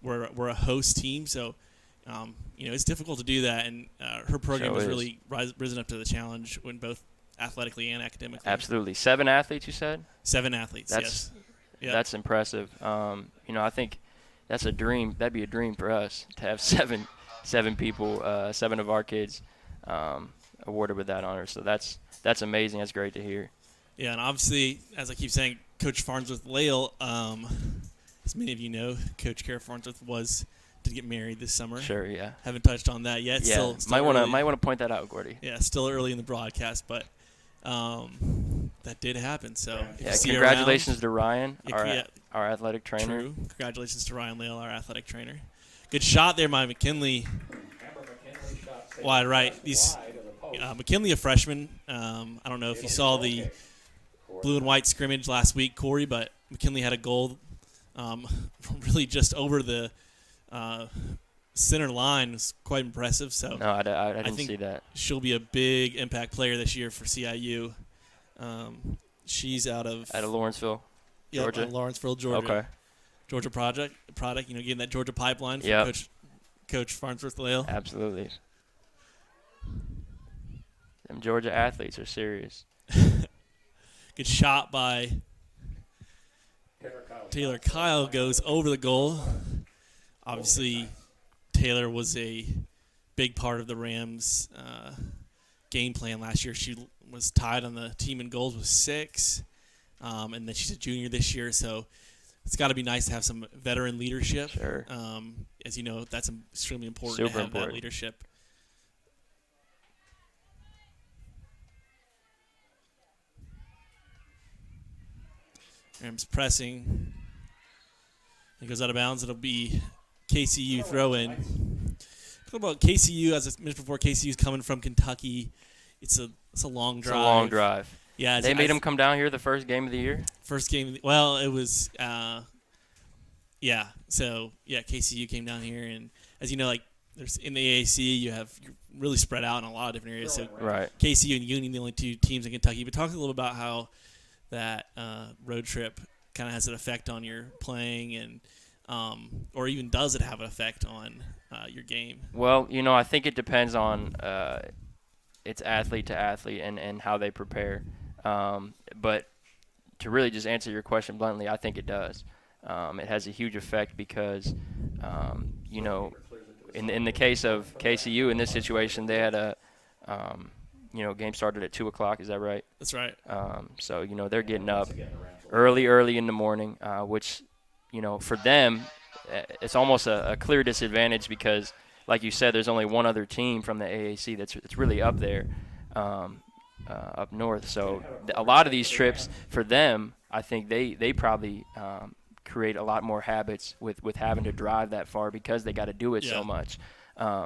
we're a host team. So, you know, it's difficult to do that. And her program has really risen up to the challenge when both athletically and academically.
Absolutely. 7 athletes, you said?
7 athletes, yes. Yep.
That's impressive. You know, I think that's a dream. That'd be a dream for us to have seven people, 7 of our kids awarded with that honor. So that's amazing. That's great to hear.
Yeah, and obviously, as I keep saying, Coach Farnsworth Layle, as many of you know, Coach Kara Farnsworth did get married this summer.
Sure, yeah.
Haven't touched on that yet.
Yeah,
Still
might want to point that out, Gordy.
Yeah, still early in the broadcast, but that did happen. So
yeah, congratulations to Ryan, our athletic trainer.
True. Congratulations to Ryan Layle, our athletic trainer. Good shot there by McKinley. Wide right. McKinley, a freshman. I don't know if you saw the blue and white scrimmage last week, Corey, but McKinley had a goal really just over the center line. It was quite impressive. So
no, I didn't see that.
She'll be a big impact player this year for CIU. She's out of
Lawrenceville, Georgia.
Lawrenceville, Georgia.
Okay.
Georgia product, you know, getting that Georgia pipeline for Coach Farnsworth Layle.
Absolutely. Them Georgia athletes are serious.
Good shot by Taylor Kyle, goes over the goal. Obviously, Taylor was a big part of the Rams' game plan last year. She was tied on the team in goals with 6, and then she's a junior this year, so it's got to be nice to have some veteran leadership.
Sure.
As you know, that's extremely important to have that leadership. Rams pressing. It goes out of bounds. It'll be KCU throw-in. Talk about KCU. As I mentioned before, KCU is coming from Kentucky. It's a long drive.
It's a long drive.
Yeah,
They made him come down here the first game of the year.
First game. Well, it was. Yeah. So yeah, KCU came down here, and as you know, like there's in the AAC, you're really spread out in a lot of different areas. So
Right.
KCU and Union, the only two teams in Kentucky. But talk a little about how that road trip kind of has an effect on your playing, and or even does it have an effect on your game?
Well, I think it depends on it's athlete to athlete and how they prepare. But to really just answer your question bluntly, I think it does. It has a huge effect because, in the case of KCU in this situation, they had a, game started at 2 o'clock. Is that right?
That's right.
So they're getting up early in the morning, which, for them, it's almost a clear disadvantage because, like you said, there's only one other team from the AAC that's really up there, up north. So a lot of these trips for them, I think they probably create a lot more habits with having to drive that far because they got to do it so much.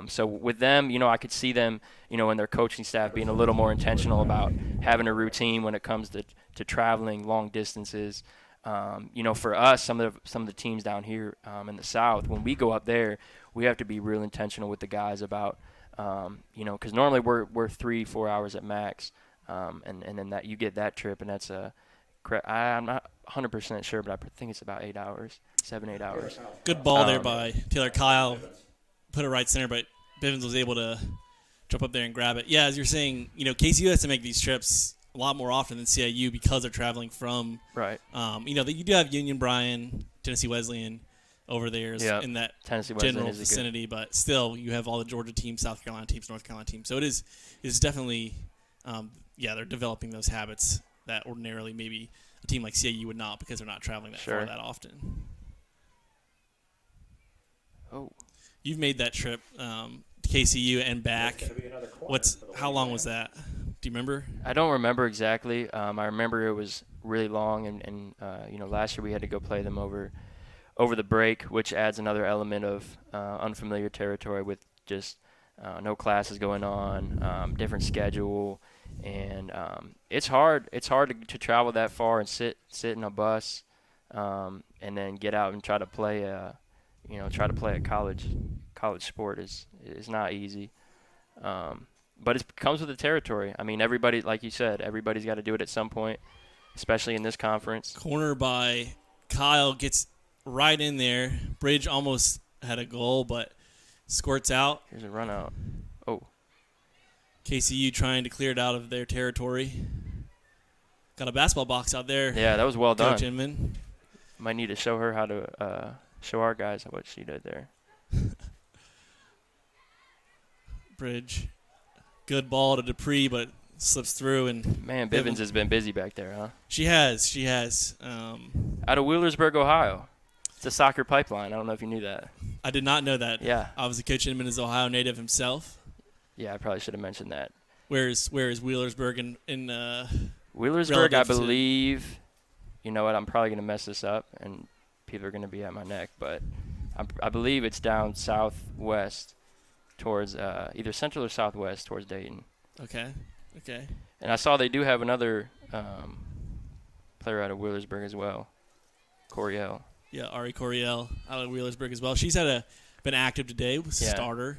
So with them, I could see them, and their coaching staff being a little more intentional about having a routine when it comes to traveling long distances. For us, some of the teams down here in the South, when we go up there, we have to be real intentional with the guys about, because normally we're 3-4 hours at max, and then that you get that trip, and that's I'm not 100% sure, but I think it's about 8 hours, 7-8 hours.
Good ball there by Taylor Kyle. Put it right center, but Bivens was able to jump up there and grab it. Yeah, as you're saying, KCU has to make these trips a lot more often than CIU because they're traveling from.
Right.
You do have Union Bryan, Tennessee Wesleyan over there in that general vicinity, but still you have all the Georgia teams, South Carolina teams, North Carolina teams. So it's definitely, they're developing those habits that ordinarily maybe a team like CIU would not because they're not traveling that far that often.
Oh.
You've made that trip to KCU and back. How long was that? Do you remember?
I don't remember exactly. I remember it was really long, and last year we had to go play them over the break, which adds another element of unfamiliar territory with just no classes going on, different schedule, and it's hard. It's hard to travel that far and sit in a bus, and then get out and try to play a college sport is not easy. But it comes with the territory. I mean, everybody, like you said, everybody's got to do it at some point, especially in this conference.
Corner by Kyle gets right in there. Bridge almost had a goal, but squirts out.
Here's a run out. Oh.
KCU trying to clear it out of their territory. Got a basketball box out there.
Yeah, that was well done.
Coach Inman.
Might need to show her how to show our guys what she did there.
Bridge. Good ball to Dupree, but slips through. And
man, Bivens has been busy back there, huh?
She has.
Out of Wheelersburg, Ohio. It's a soccer pipeline. I don't know if you knew that.
I did not know that.
Yeah.
Obviously, Coach Inman is Ohio native himself.
Yeah, I probably should have mentioned that.
Where is Wheelersburg in
Wheelersburg, I believe. You know what? I'm probably going to mess this up, and people are going to be at my neck, but I believe it's down southwest towards either central or southwest towards Dayton.
Okay.
And I saw they do have another player out of Wheelersburg as well, Coriel.
Yeah, Ari Coriel out of Wheelersburg as well. She's been active today, was a starter.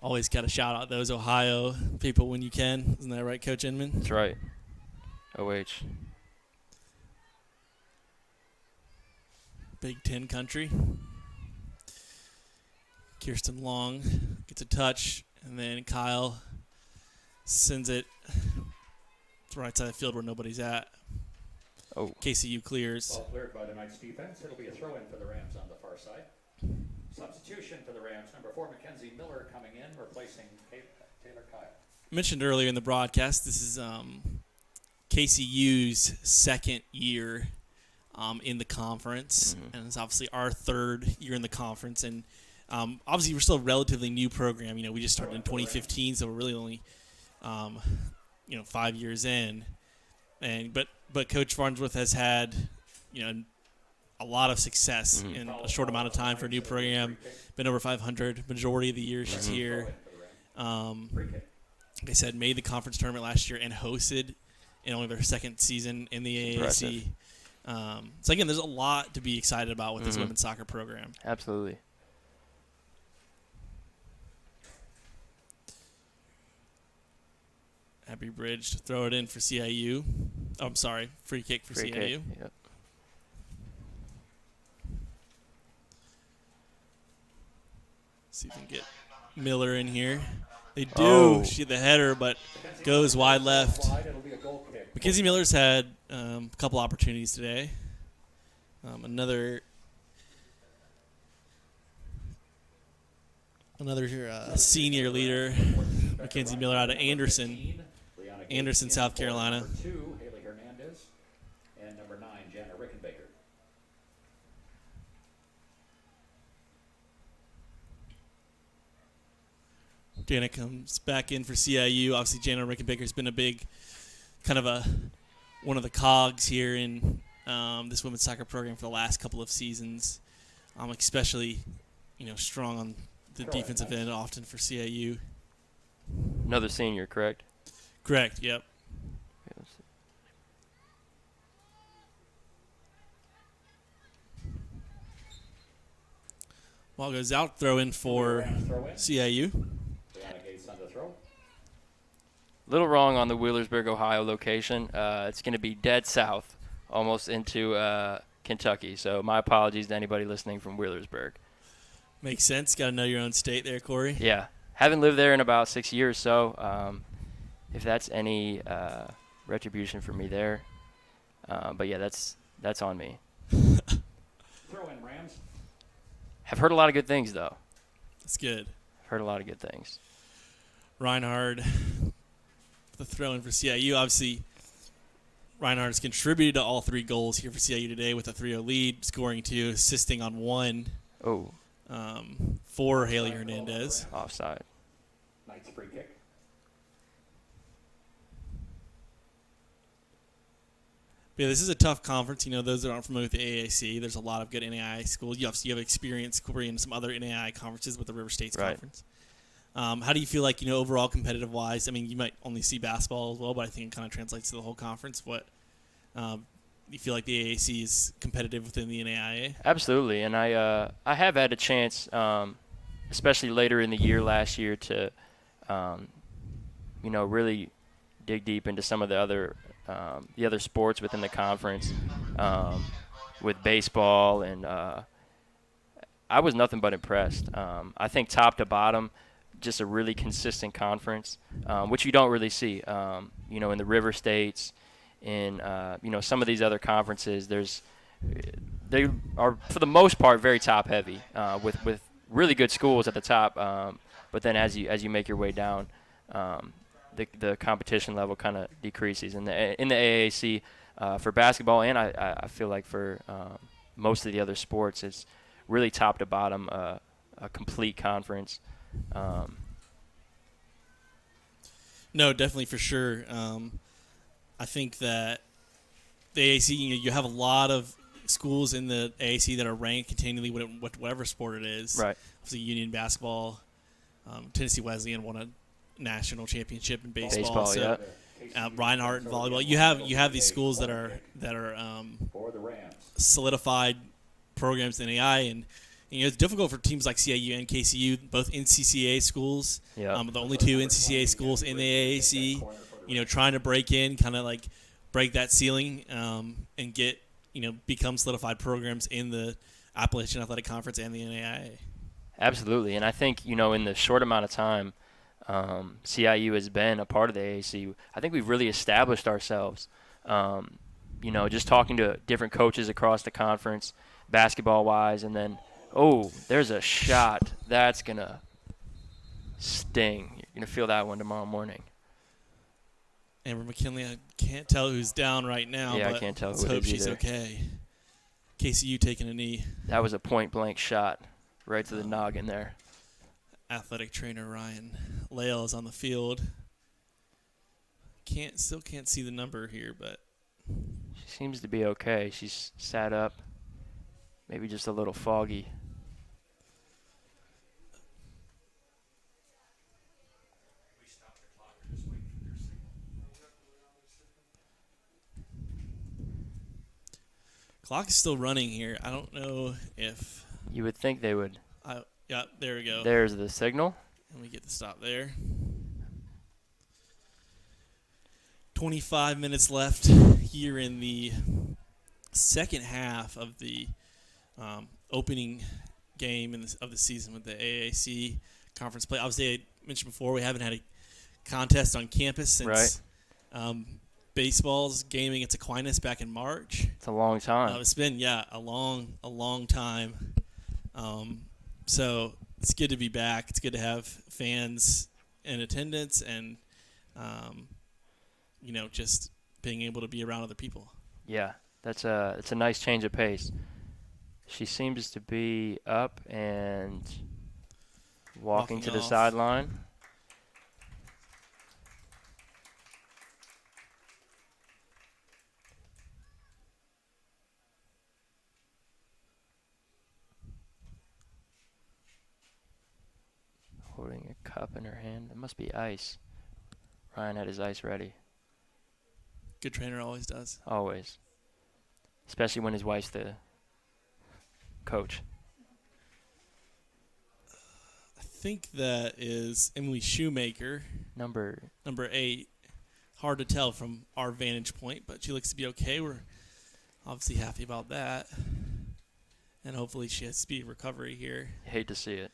Always got to shout out those Ohio people when you can. Isn't that right, Coach Inman?
That's right. OH.
Big Ten country. Kirsten Long gets a touch, and then Kyle sends it to the right side of the field where nobody's at.
Oh.
KCU clears.
Ball cleared by the Knights defense. It'll be a throw-in for the Rams on the far side. Substitution for the Rams. Number 4, Mackenzie Miller coming in, replacing Taylor Kyle.
Mentioned earlier in the broadcast, this is KCU's second year in the conference, and it's obviously our third year in the conference. And obviously, we're still a relatively new program. We just started in 2015, so we're really only 5 years in. But Coach Farnsworth has had a lot of success in a short amount of time for a new program. Been over 500 majority of the year she's here. Like I said, made the conference tournament last year and hosted in only their second season in the AAC. So again, there's a lot to be excited about with this women's soccer program.
Absolutely.
Abby Bridge to throw it in for CIU. Oh, I'm sorry, free kick for
Free
CIU.
kick. Yep.
See if we can get Miller in here. They do.
Oh.
She had the header, but goes wide left.
It'll be a goal kick.
Mackenzie Miller's had a couple opportunities today. Another senior leader, Mackenzie Miller out of Anderson, South Carolina.
Number 2, Haley Hernandez, and number 9, Jana Rickenbaker.
Jana comes back in for CIU. Obviously, Jana Rickenbaker's been a big, kind of one of the cogs here in this women's soccer program for the last couple of seasons. Especially, strong on the defensive end often for CIU.
Another senior, correct?
Correct. Yep.
Yes.
Ball goes out. Throw in for CIU.
Brianna Gates on the throw.
Little wrong on the Wheelersburg, Ohio location. It's going to be dead south, almost into Kentucky. So my apologies to anybody listening from Wheelersburg.
Makes sense. Got to know your own state there, Corey.
Yeah. Haven't lived there in about 6 years, so if that's any retribution for me there. But, yeah, that's on me.
Throw in Rams.
Have heard a lot of good things, though.
That's good.
Heard a lot of good things.
Reinhard, the throw in for CIU. Obviously, Reinhard has contributed to all 3 goals here for CIU today with a 3-0 lead, scoring 2, assisting on 1
Oh,
for Haley Hernandez.
offside.
Knight's free kick.
But yeah, this is a tough conference. Those that aren't familiar with the AAC, there's a lot of good NAIA schools. You have experience, Corey, in some other NAIA conferences with the River States
Right.
Conference. How do you feel like, overall competitive-wise? I mean, you might only see basketball as well, but I think it kind of translates to the whole conference. What you feel like the AAC is competitive within the NAIA?
Absolutely, and I have had a chance, especially later in the year last year, to really dig deep into some of the other sports within the conference, with baseball, and I was nothing but impressed. I think top to bottom, just a really consistent conference, which you don't really see. In the River States, in some of these other conferences, they are for the most part very top heavy, with really good schools at the top. But then as you make your way down, the competition level kind of decreases. In the AAC, for basketball, and I feel like for most of the other sports, it's really top to bottom, a complete conference.
No, definitely for sure. I think that the AAC, you have a lot of schools in the AAC that are ranked continually with whatever sport it is.
Right.
Obviously, Union basketball, Tennessee Wesleyan won a national championship in baseball. So, Reinhardt in volleyball. You have these schools that are
For the Rams.
solidified programs in AI, and it's difficult for teams like CIU and KCU, both NCCA schools.
Yeah.
The only 2 NCCA schools in the AAC. Trying to break in, kind of like break that ceiling, and get become solidified programs in the Appalachian Athletic Conference and the NAIA.
Absolutely, and I think in the short amount of time CIU has been a part of the AAC, I think we've really established ourselves. Just talking to different coaches across the conference, basketball-wise, and then, there's a shot that's going to sting. You're going to feel that one tomorrow morning.
Amber McKinley, I can't tell who's down right now.
Yeah, I
but
can't tell
let's
who it
hope
is
she's
either.
okay. KCU taking a knee.
That was a point-blank shot right to the noggin there.
Athletic trainer Ryan Lael is on the field. Still can't see the number here, but
She seems to be okay. She's sat up. Maybe just a little foggy.
Clock is still running here. I don't know if
You would think they would.
yeah, there we go.
There's the signal.
And we get the stop there. 25 minutes left here in the second half of the opening game of the season with the AAC conference play. Obviously, I mentioned before we haven't had a contest on campus since baseball's game against Aquinas back in March.
It's a long time.
It's been a long time. So it's good to be back. It's good to have fans in attendance and just being able to be around other people.
Yeah, it's a nice change of pace. She seems to be up and walking to the
off.
sideline. Holding a cup in her hand. It must be ice. Ryan had his ice ready.
Good trainer always does.
Always. Especially when his wife's the coach.
I think that is Emily Shoemaker,
Number
8. Hard to tell from our vantage point, but she looks to be okay. We're obviously happy about that. And hopefully she has speedy recovery here.
hate to see it.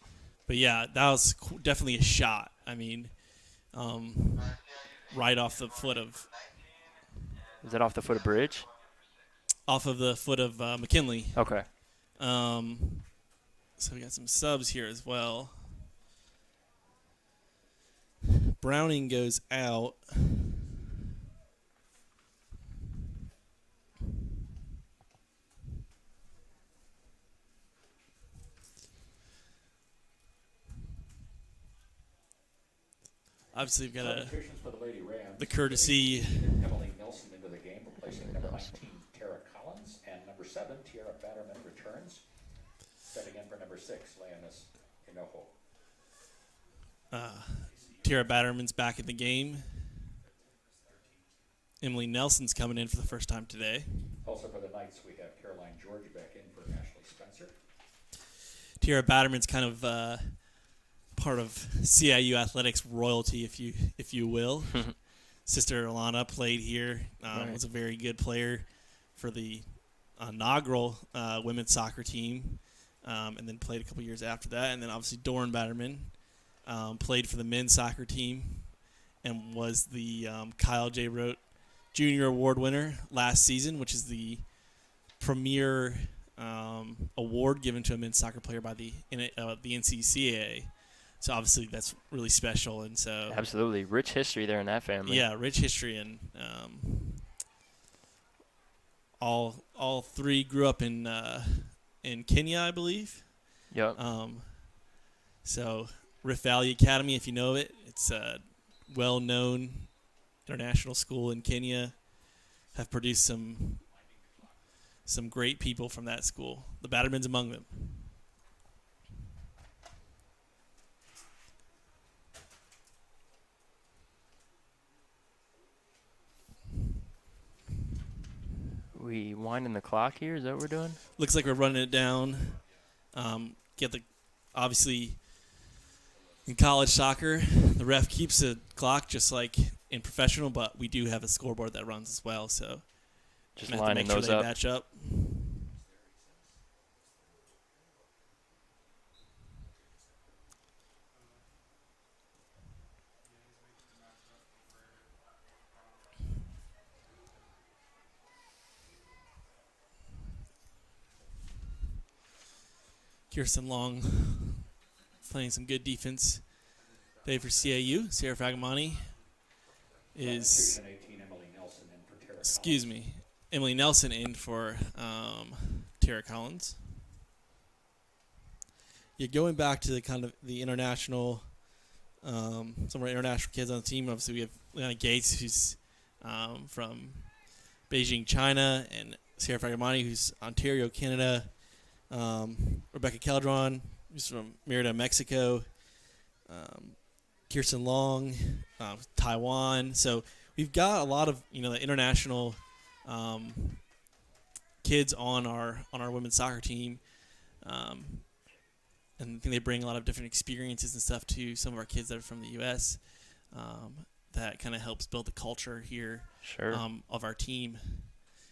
But yeah, that was definitely a shot. I mean, right off the foot of
Is that off the foot of Bridge?
McKinley.
Okay.
So we got some subs here as well. Browning goes out. Obviously, we've got
Substitutions for the Lady Rams.
the courtesy.
Emily Nelson into the game, replacing number 19, Tara Collins, and number 7, Tiara Batterman returns. Stepping in for number 6, Leonis Hinojo.
Tara Batterman's back in the game. Emily Nelson's coming in for the first time today.
Also for the Knights, we have Caroline George back in for Ashley Spencer.
Tara Batterman's kind of part of CIU athletics royalty, if you will. Sister Alana played here. Was a very good player for the inaugural women's soccer team, and then played a couple years after that. And then obviously Doran Batterman played for the men's soccer team and was the Kyle J. Rote Junior Award winner last season, which is the premier award given to a men's soccer player by the NCCAA. So obviously that's really special, and so
Absolutely. Rich history there in that family.
yeah, rich history, and all three grew up in Kenya, I believe.
Yep.
So Rift Valley Academy, if you know it, it's a well-known international school in Kenya. Have produced some great people from that school. The Battermans among them.
We winding the clock here? Is that what we're doing?
Looks like we're running it down. Obviously in college soccer, the ref keeps a clock just like in professional, but we do have a scoreboard that runs as well. So
Just
we have to
lining
make sure
those
they
up.
match up. Kirsten Long playing some good defense today for CIU. Sierra Fagamani is,
Substitution 18, Emily Nelson in for Tara
excuse me, Emily Nelson in for Tara Collins. Yeah, going back to the kind of the international, some of our international kids on the team. Obviously, we have Leona Gates, who's from Beijing, China, and Sierra Fagamani, who's Ontario, Canada.
Rebecca Calderon, who's from Merida, Mexico. Kirsten Long, Taiwan. So we've got a lot of the international kids on our women's soccer team, and I think they bring a lot of different experiences and stuff to some of our kids that are from the U.S. That kind of helps build the culture here of our team.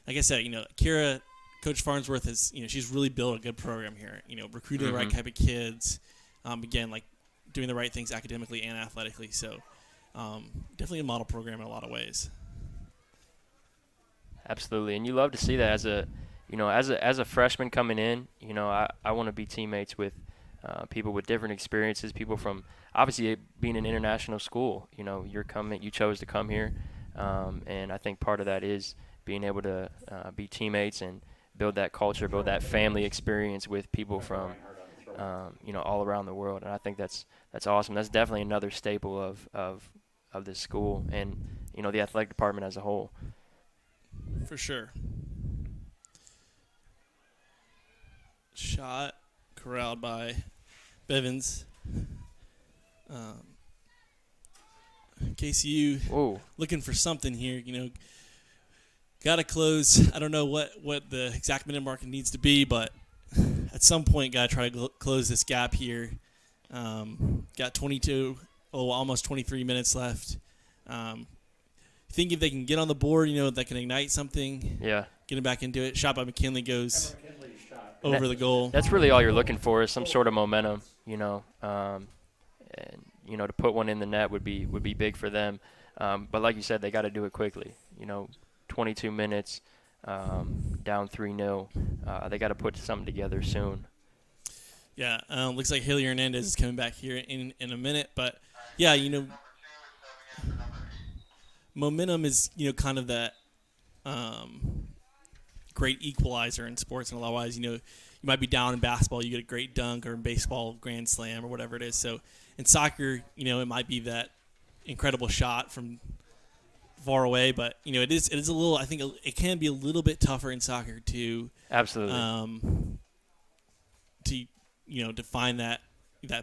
Like I said, Kira, Coach Farnsworth has she's really built a good program here. Recruiting the right type of kids. Again, like doing the right things academically and athletically. So definitely a model program in a lot of ways.
Absolutely, and you love to see that as a freshman coming in. I want to be teammates with people with different experiences, people from obviously being an international school. You chose to come here, and I think part of that is being able to be teammates and build that culture, build that family experience with people from all around the world. And I think that's awesome. That's definitely another staple of this school and the athletic department as a whole.
For sure. Shot corralled by Bevins. KCU looking for something here. Got to close. I don't know what the exact minute mark needs to be, but at some point, got to try to close this gap here. Got almost 23 minutes left. Think if they can get on the board, that can ignite something.
Yeah.
Getting back into it. Shot by McKinley goes over the goal.
That's really all you're looking for is some sort of momentum, and to put one in the net would be big for them. But like you said, they got to do it quickly. 22 minutes, down 3-0. They got to put something together soon.
Yeah, looks like Haley Hernandez is coming back here in a minute. But, yeah, momentum is, kind of that great equalizer in sports. And a lot of ways, you might be down in basketball, you get a great dunk, or in baseball, grand slam, or whatever it is. So in soccer, it might be that incredible shot from far away, but it is a little. I think it can be a little bit tougher in soccer to
absolutely
to find that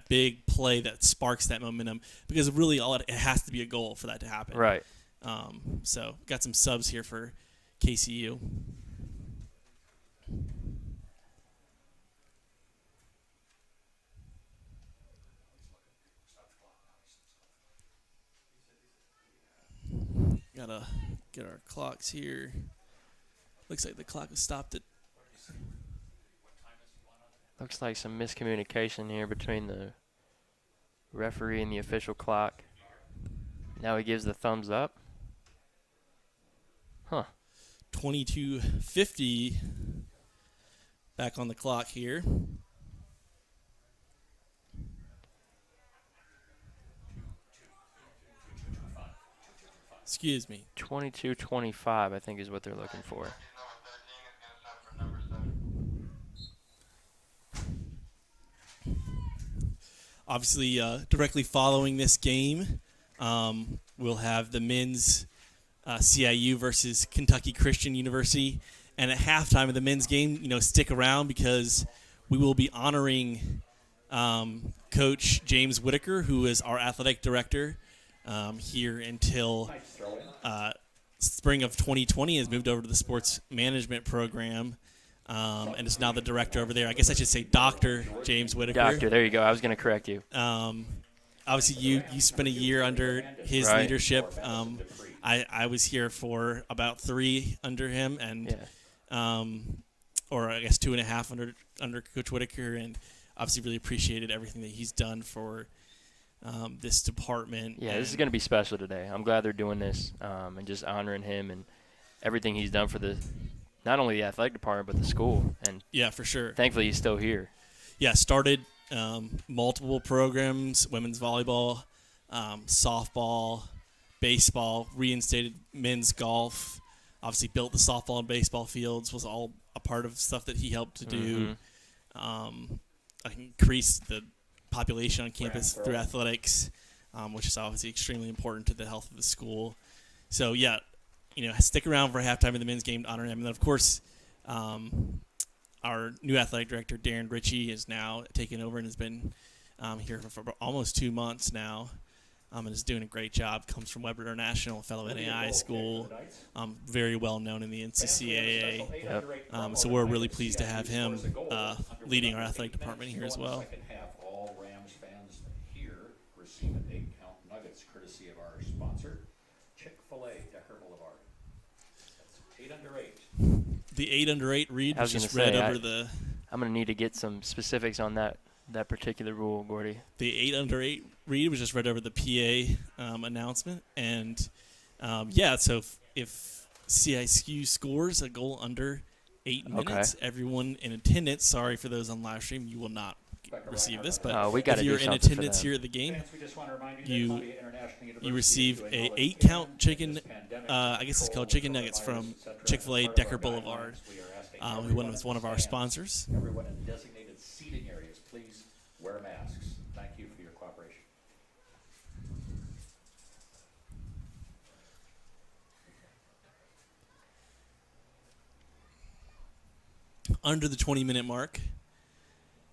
big play that sparks that momentum, because really all it has to be a goal for that to happen.
Right.
So got some subs here for KCU. Gotta get our clocks here. Looks like the clock is stopped at.
Looks like some miscommunication here between the referee and the official clock. Now he gives the thumbs up.
22:50 back on the clock here. Excuse me.
22:25, I think, is what they're looking for.
Obviously, directly following this game, we'll have the men's CIU versus Kentucky Christian University. And at halftime of the men's game, stick around, because we will be honoring Coach James Whitaker, who is our athletic director here until spring of 2020. Has moved over to the sports management program. And is now the director over there. I guess I should say Dr. James Whitaker.
Doctor, there you go. I was going to correct you.
Obviously, you spent a year under his leadership. I was here for about 3 under him, and or I guess 2.5 under Coach Whitaker, and obviously really appreciated everything that he's done for this department.
Yeah, this is going to be special today. I'm glad they're doing this and just honoring him and everything he's done for not only the athletic department, but the school. And
yeah, for sure.
Thankfully, he's still here.
Yeah, started multiple programs: women's volleyball, softball, baseball, reinstated men's golf. Obviously, built the softball and baseball fields. Was all a part of stuff that he helped to do. Increased the population on campus through athletics, which is obviously extremely important to the health of the school. So yeah. Stick around for halftime of the men's game to honor him. And then, of course, our new athletic director, Darren Ritchie, is now taken over and has been here for almost 2 months now. And is doing a great job. Comes from Weber International, a fellow NAI school, very well known in the NCCAA.
Yep.
So we're really pleased to have him leading our athletic department here as well.
Second half, all Rams fans here receive an 8-count nuggets courtesy of our sponsor, Chick-fil-A, Decker Boulevard. That's 8 under 8.
The 8 under 8 read
I
was
was
just
gonna
read
say,
over the.
I'm going to need to get some specifics on that particular rule, Gordy.
The 8 under 8 read was just read over the PA announcement, and so if CIU scores a goal under 8 minutes, everyone in attendance. Sorry for those on live stream, you will not receive this, but
we gotta
if
do
you're in
something for
attendance
them.
here at the game,
Fans, we just want to remind you that
you
Columbia International University
receive
is doing
a
all it
8-count
can
chicken.
this pandemic
I guess it's called chicken nuggets from Chick-fil-A Decker Boulevard, who was one of our sponsors.
Everyone in designated seating areas, please wear masks. Thank you for your cooperation.
Under the 20-minute mark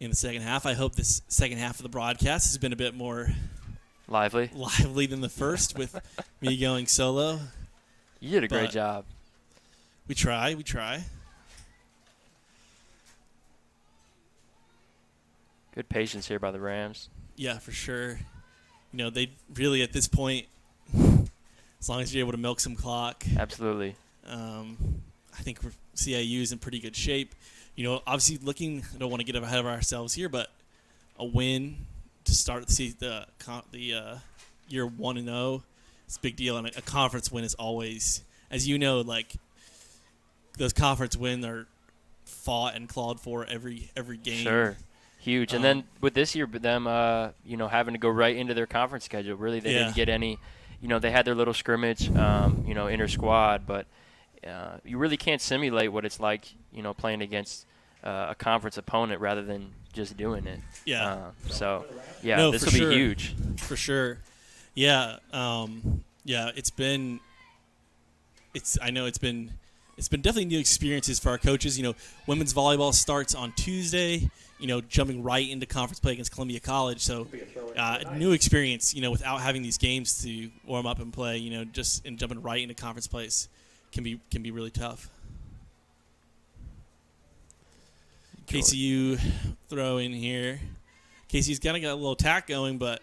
in the second half. I hope this second half of the broadcast has been a bit more
Lively.
lively than the first with me going solo.
You did a great
But-
job.
We try.
Good patience here by the Rams.
Yeah, for sure. They really, at this point, as long as you're able to milk some clock,
Absolutely.
I think CIU is in pretty good shape. Obviously I don't want to get ahead of ourselves here, but a win to start the year 1-0, it's a big deal. And a conference win is always, as you know, like those conference wins are fought and clawed for every game.
Sure. Huge. And then with this year, them, having to go right into their conference schedule, really they didn't get any, they had their little scrimmage, inter-squad, but you really can't simulate what it's like, playing against a conference opponent rather than just doing it.
Yeah.
This will be huge.
For sure. Yeah. It's been definitely new experiences for our coaches. Women's volleyball starts on Tuesday, jumping right into conference play against Columbia College. So new experience, without having these games to warm up and play, just and jumping right into conference plays can be really tough. KCU throw in here. KCU's kind of got a little attack going, but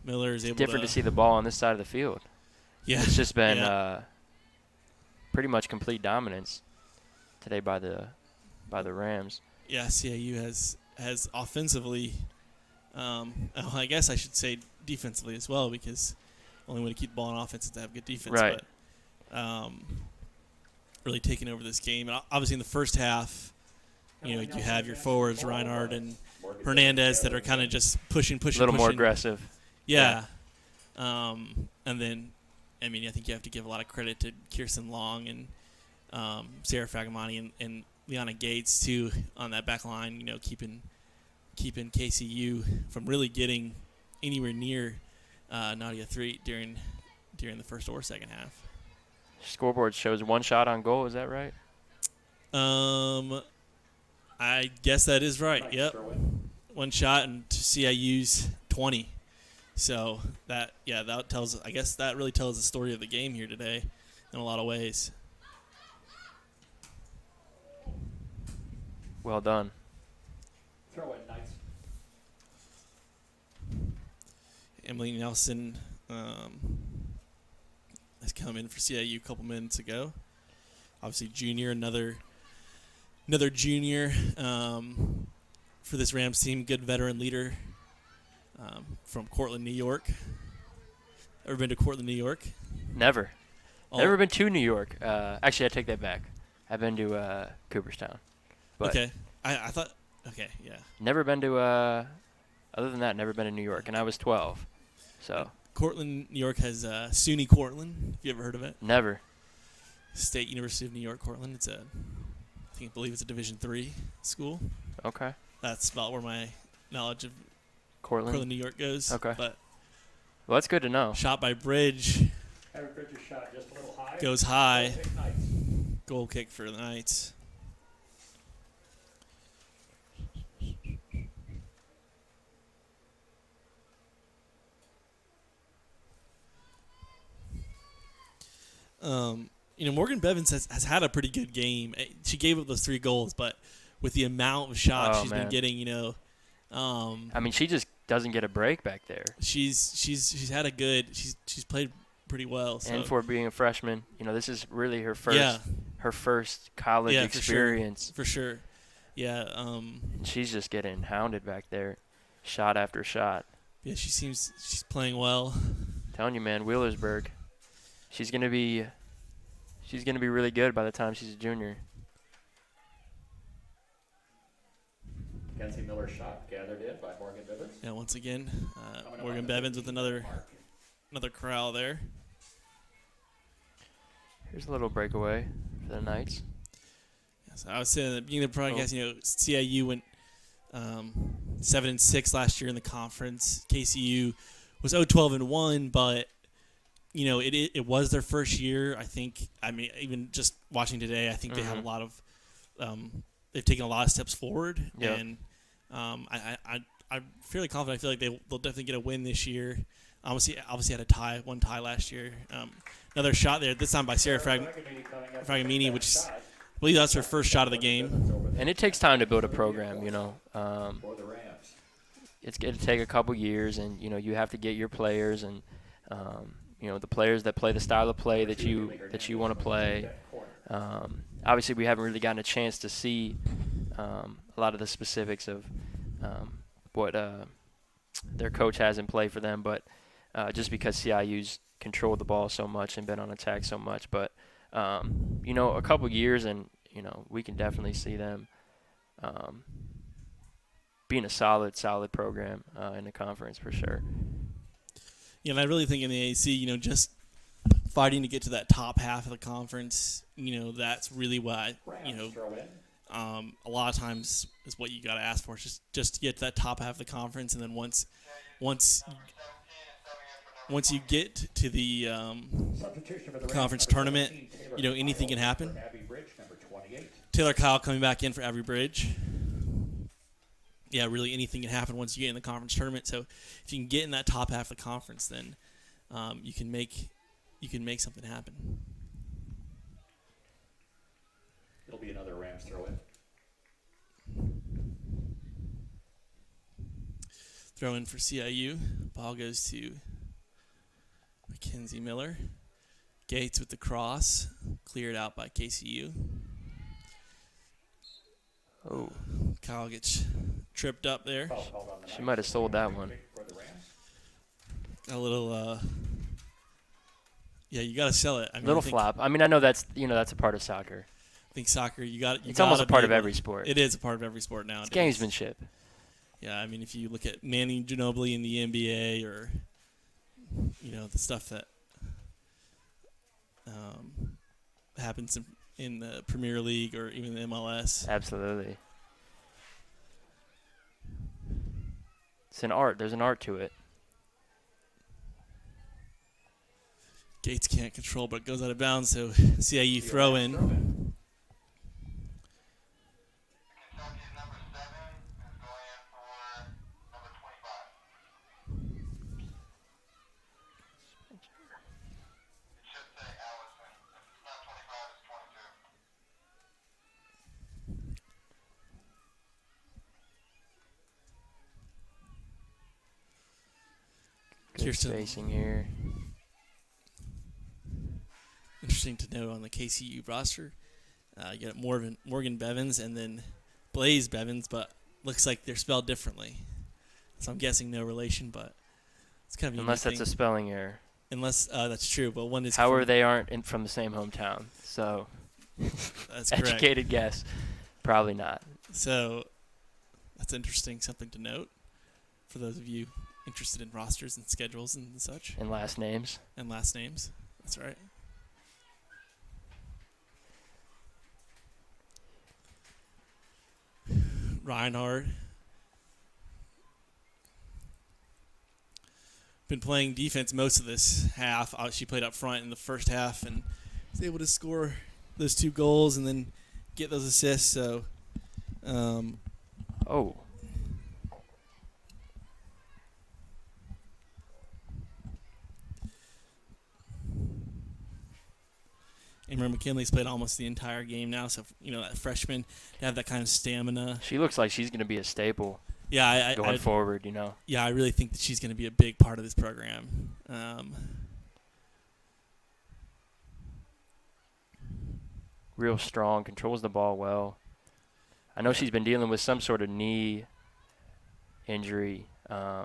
Miller is able
Different to see the ball on this side of the field.
Yeah.
It's just been pretty much complete dominance today by the Rams.
Yeah, CIU has offensively, I guess I should say defensively as well, because the only way to keep the ball on offense is to have good defense.
Right.
But really taking over this game. And obviously in the first half, you have your forwards, Reinhardt and Hernandez, that are kind of just pushing.
A little more aggressive.
Yeah. And then, I think you have to give a lot of credit to Kirsten Long and Sarah Fagamani and Liana Gates, too, on that back line, keeping KCU from really getting anywhere near Nadia Threet during the first or second half.
Scoreboard shows one shot on goal. Is that right?
I guess that is right. Yep. One shot and CIU's 20. So that tells, I guess that really tells the story of the game here today in a lot of ways.
Well done.
Throw it, Knights.
Emily Nelson has come in for CIU a couple minutes ago. Obviously, junior, another junior for this Rams team. Good veteran leader from Cortland, New York. Ever been to Cortland, New York?
Never.
Oh.
Never been to New York. Actually, I take that back. I've been to Cooperstown. But
Okay. I thought. Okay. Yeah.
never been to, other than that, never been to New York. And I was 12. So,
Cortland, New York has SUNY Cortland. If you ever heard of it?
never.
State University of New York, Cortland. It's I believe it's a Division III school.
Okay.
That's about where my knowledge of
Cortland.
Cortland, New York goes.
Okay.
But
Well, that's good to know.
shot by Bridge
Eric Bridges shot just a little high.
goes high.
Pick Knights.
Goal kick for the Knights. Morgan Bevins has had a pretty good game. She gave up those 3 goals, but with the amount of shots she's been getting,
I mean, she just doesn't get a break back there.
she's had a good. She's played pretty well. So.
And for being a freshman, this is really her first college experience.
For sure. Yeah.
And she's just getting hounded back there, shot after shot.
Yeah, she's playing well.
Telling you, man, Wheelersburg, she's gonna be really good by the time she's a junior.
Mackenzie Miller's shot gathered in by Morgan Bivens.
Yeah, once again, Morgan Bevins with another corral there.
Here's a little breakaway for the Knights.
So I was saying at the beginning of the broadcast, CIU went 7-6 last year in the conference. KCU was 0-12-1, but it was their first year. I think. I mean, even just watching today, I think they have a lot of. They've taken a lot of steps forward, and I'm fairly confident. I feel like they'll definitely get a win this year. Obviously had one tie last year. Another shot there, this time by Sarah Fragamini, which I believe that's her first shot of the game.
And it takes time to build a program, It's going to take a couple years, and, you have to get your players and, the players that play the style of play that you want to play. Obviously, we haven't really gotten a chance to see a lot of the specifics of what their coach has in play for them, but just because CIU's controlled the ball so much and been on attack so much. But, a couple years and, we can definitely see them being a solid program in the conference for sure.
Yeah, and I really think in the AAC, just fighting to get to that top half of the conference, that's really what, a lot of times is what you got to ask for, just to get to that top half of the conference. And then once you get to the conference tournament, anything can happen. Taylor Kyle coming back in for Avery Bridge. Yeah, really anything can happen once you get in the conference tournament. So if you can get in that top half of the conference, then you can make something happen.
It'll be another Rams throw-in.
Throw in for CIU. Ball goes to Mackenzie Miller. Gates with the cross. Cleared out by KCU.
Oh.
Kyle gets tripped up there.
She might have sold that one.
A little, you got to sell it.
Little flop. I mean, I know that's a part of soccer.
I think soccer,
it's almost a part of every sport.
It is a part of every sport nowadays.
It's gamesmanship.
Yeah, I mean, if you look at Manny Ginobili in the NBA or, the stuff that happens in the Premier League or even the MLS.
Absolutely. It's an art. There's an art to it.
Gates can't control, but it goes out of bounds, so CIU throw in.
Kentucky's number 7 is going in for number 25. It should say Allison. If it's not 25, it's 22.
Good
Kirsten.
spacing here.
Interesting to know on the KCU roster. You got Morgan Bevins and then Blaze Bevins, but looks like they're spelled differently. So I'm guessing no relation, but it's kind of
Unless that's a spelling error.
Unless that's true, but one is.
However, they aren't from the same hometown, so
that's correct.
Educated guess, probably not.
So that's interesting, something to note for those of you interested in rosters and schedules and such.
And last names.
That's right. Reinhard. Been playing defense most of this half. She played up front in the first half and was able to score those 2 goals and then get those assists. So, Amber McKinley's played almost the entire game now, so that freshman to have that kind of stamina.
She looks like she's going to be a staple
Yeah,
going forward.
Yeah, I really think that she's going to be a big part of this program.
Real strong, controls the ball well. I know she's been dealing with some sort of knee injury. I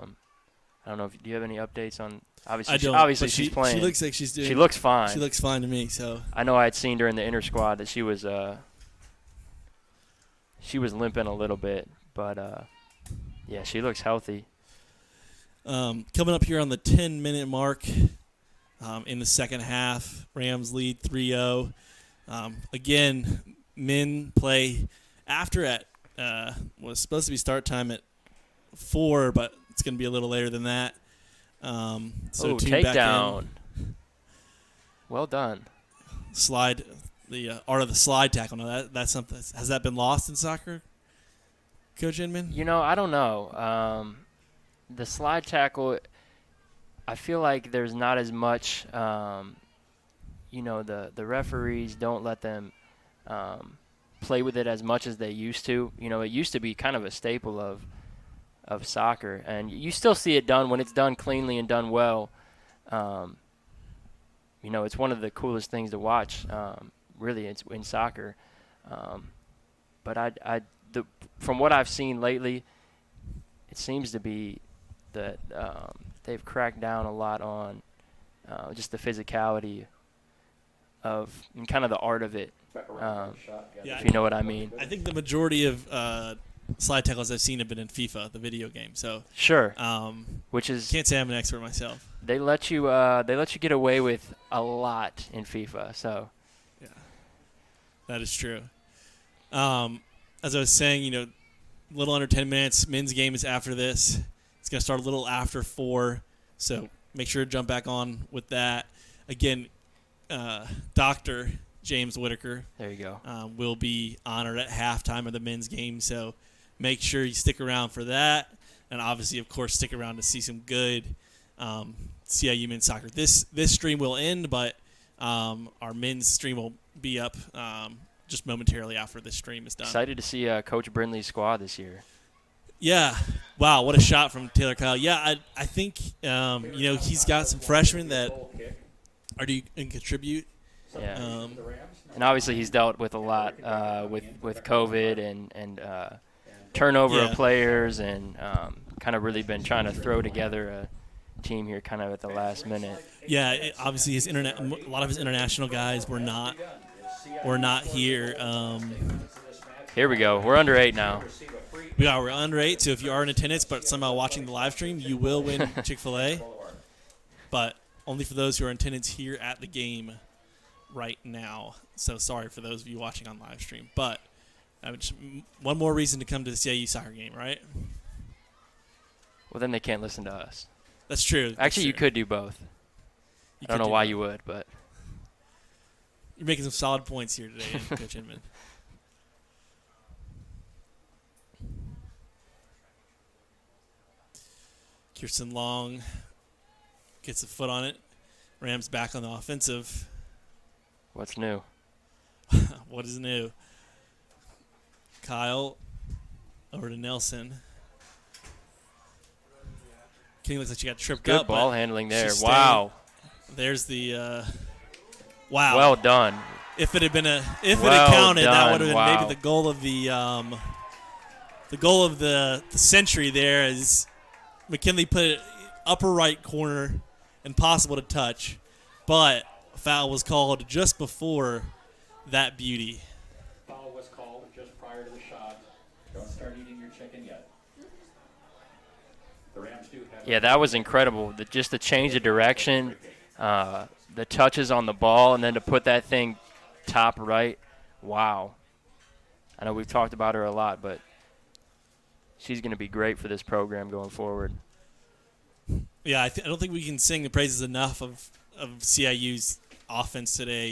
don't know. Do you have any updates on? Obviously, she's playing.
She looks like she's doing.
She looks fine.
She looks fine to me. So
I know I had seen during the inter squad that she was limping a little bit, but yeah, she looks healthy.
Coming up here on the 10-minute mark in the second half, Rams lead 3-0. Again, men play after at was supposed to be start time at 4, but it's going to be a little later than that. So
takedown. Well done.
Slide, the art of the slide tackle. Now that's something. Has that been lost in soccer, Coach Inman?
I don't know. The slide tackle, I feel like there's not as much. The referees don't let them play with it as much as they used to. It used to be kind of a staple of soccer, and you still see it done when it's done cleanly and done well. It's one of the coolest things to watch. Really, it's in soccer. But from what I've seen lately, it seems to be that they've cracked down a lot on just the physicality of and kind of the art of it. If you know what I mean.
I think the majority of slide tackles I've seen have been in FIFA, the video game. So
sure, which is
can't say I'm an expert myself.
They let you get away with a lot in FIFA. So
yeah, that is true. As I was saying, a little under 10 minutes. Men's game is after this. It's going to start a little after 4, so make sure to jump back on with that. Again, Dr. James Whitaker.
There you go.
Will be honored at halftime of the men's game, so make sure you stick around for that. And obviously, of course, stick around to see some good CIU men's soccer. This stream will end, but our men's stream will be up just momentarily after this stream is done.
Excited to see Coach Brindley's squad this year.
Yeah. Wow, what a shot from Taylor Kyle. Yeah, I think, he's got some freshmen that are going to contribute.
Yeah. And obviously he's dealt with a lot with COVID and turnover of players and kind of really been trying to throw together a team here kind of at the last minute.
Yeah, obviously a lot of his international guys were not here.
Here we go. We're under 8 now.
We're under 8, so if you are in attendance but somehow watching the live stream, you will win Chick-fil-A. But only for those who are in attendance here at the game right now. So sorry for those of you watching on live stream. But one more reason to come to the CIU soccer game, right?
Well, then they can't listen to us.
That's true.
Actually, you could do both. I don't know why you would, but
you're making some solid points here today, Coach Inman. Kirsten Long gets a foot on it. Rams back on the offensive.
What's new?
What is new? Kyle over to Nelson. King looks like she got tripped up.
Good ball handling there.
Wow.
Wow.
There's the wow.
Well done.
If it had
Well
counted,
done.
that would have been
Wow.
maybe the goal of the century there, as McKinley put it upper right corner, impossible to touch, but a foul was called just before that beauty.
Foul was called just prior to the shot. Don't start eating your chicken yet. The Rams do have.
Yeah, that was incredible. Just the change of direction, the touches on the ball, and then to put that thing top right. Wow. I know we've talked about her a lot, but she's going to be great for this program going forward.
Yeah, I don't think we can sing the praises enough of CIU's offense today.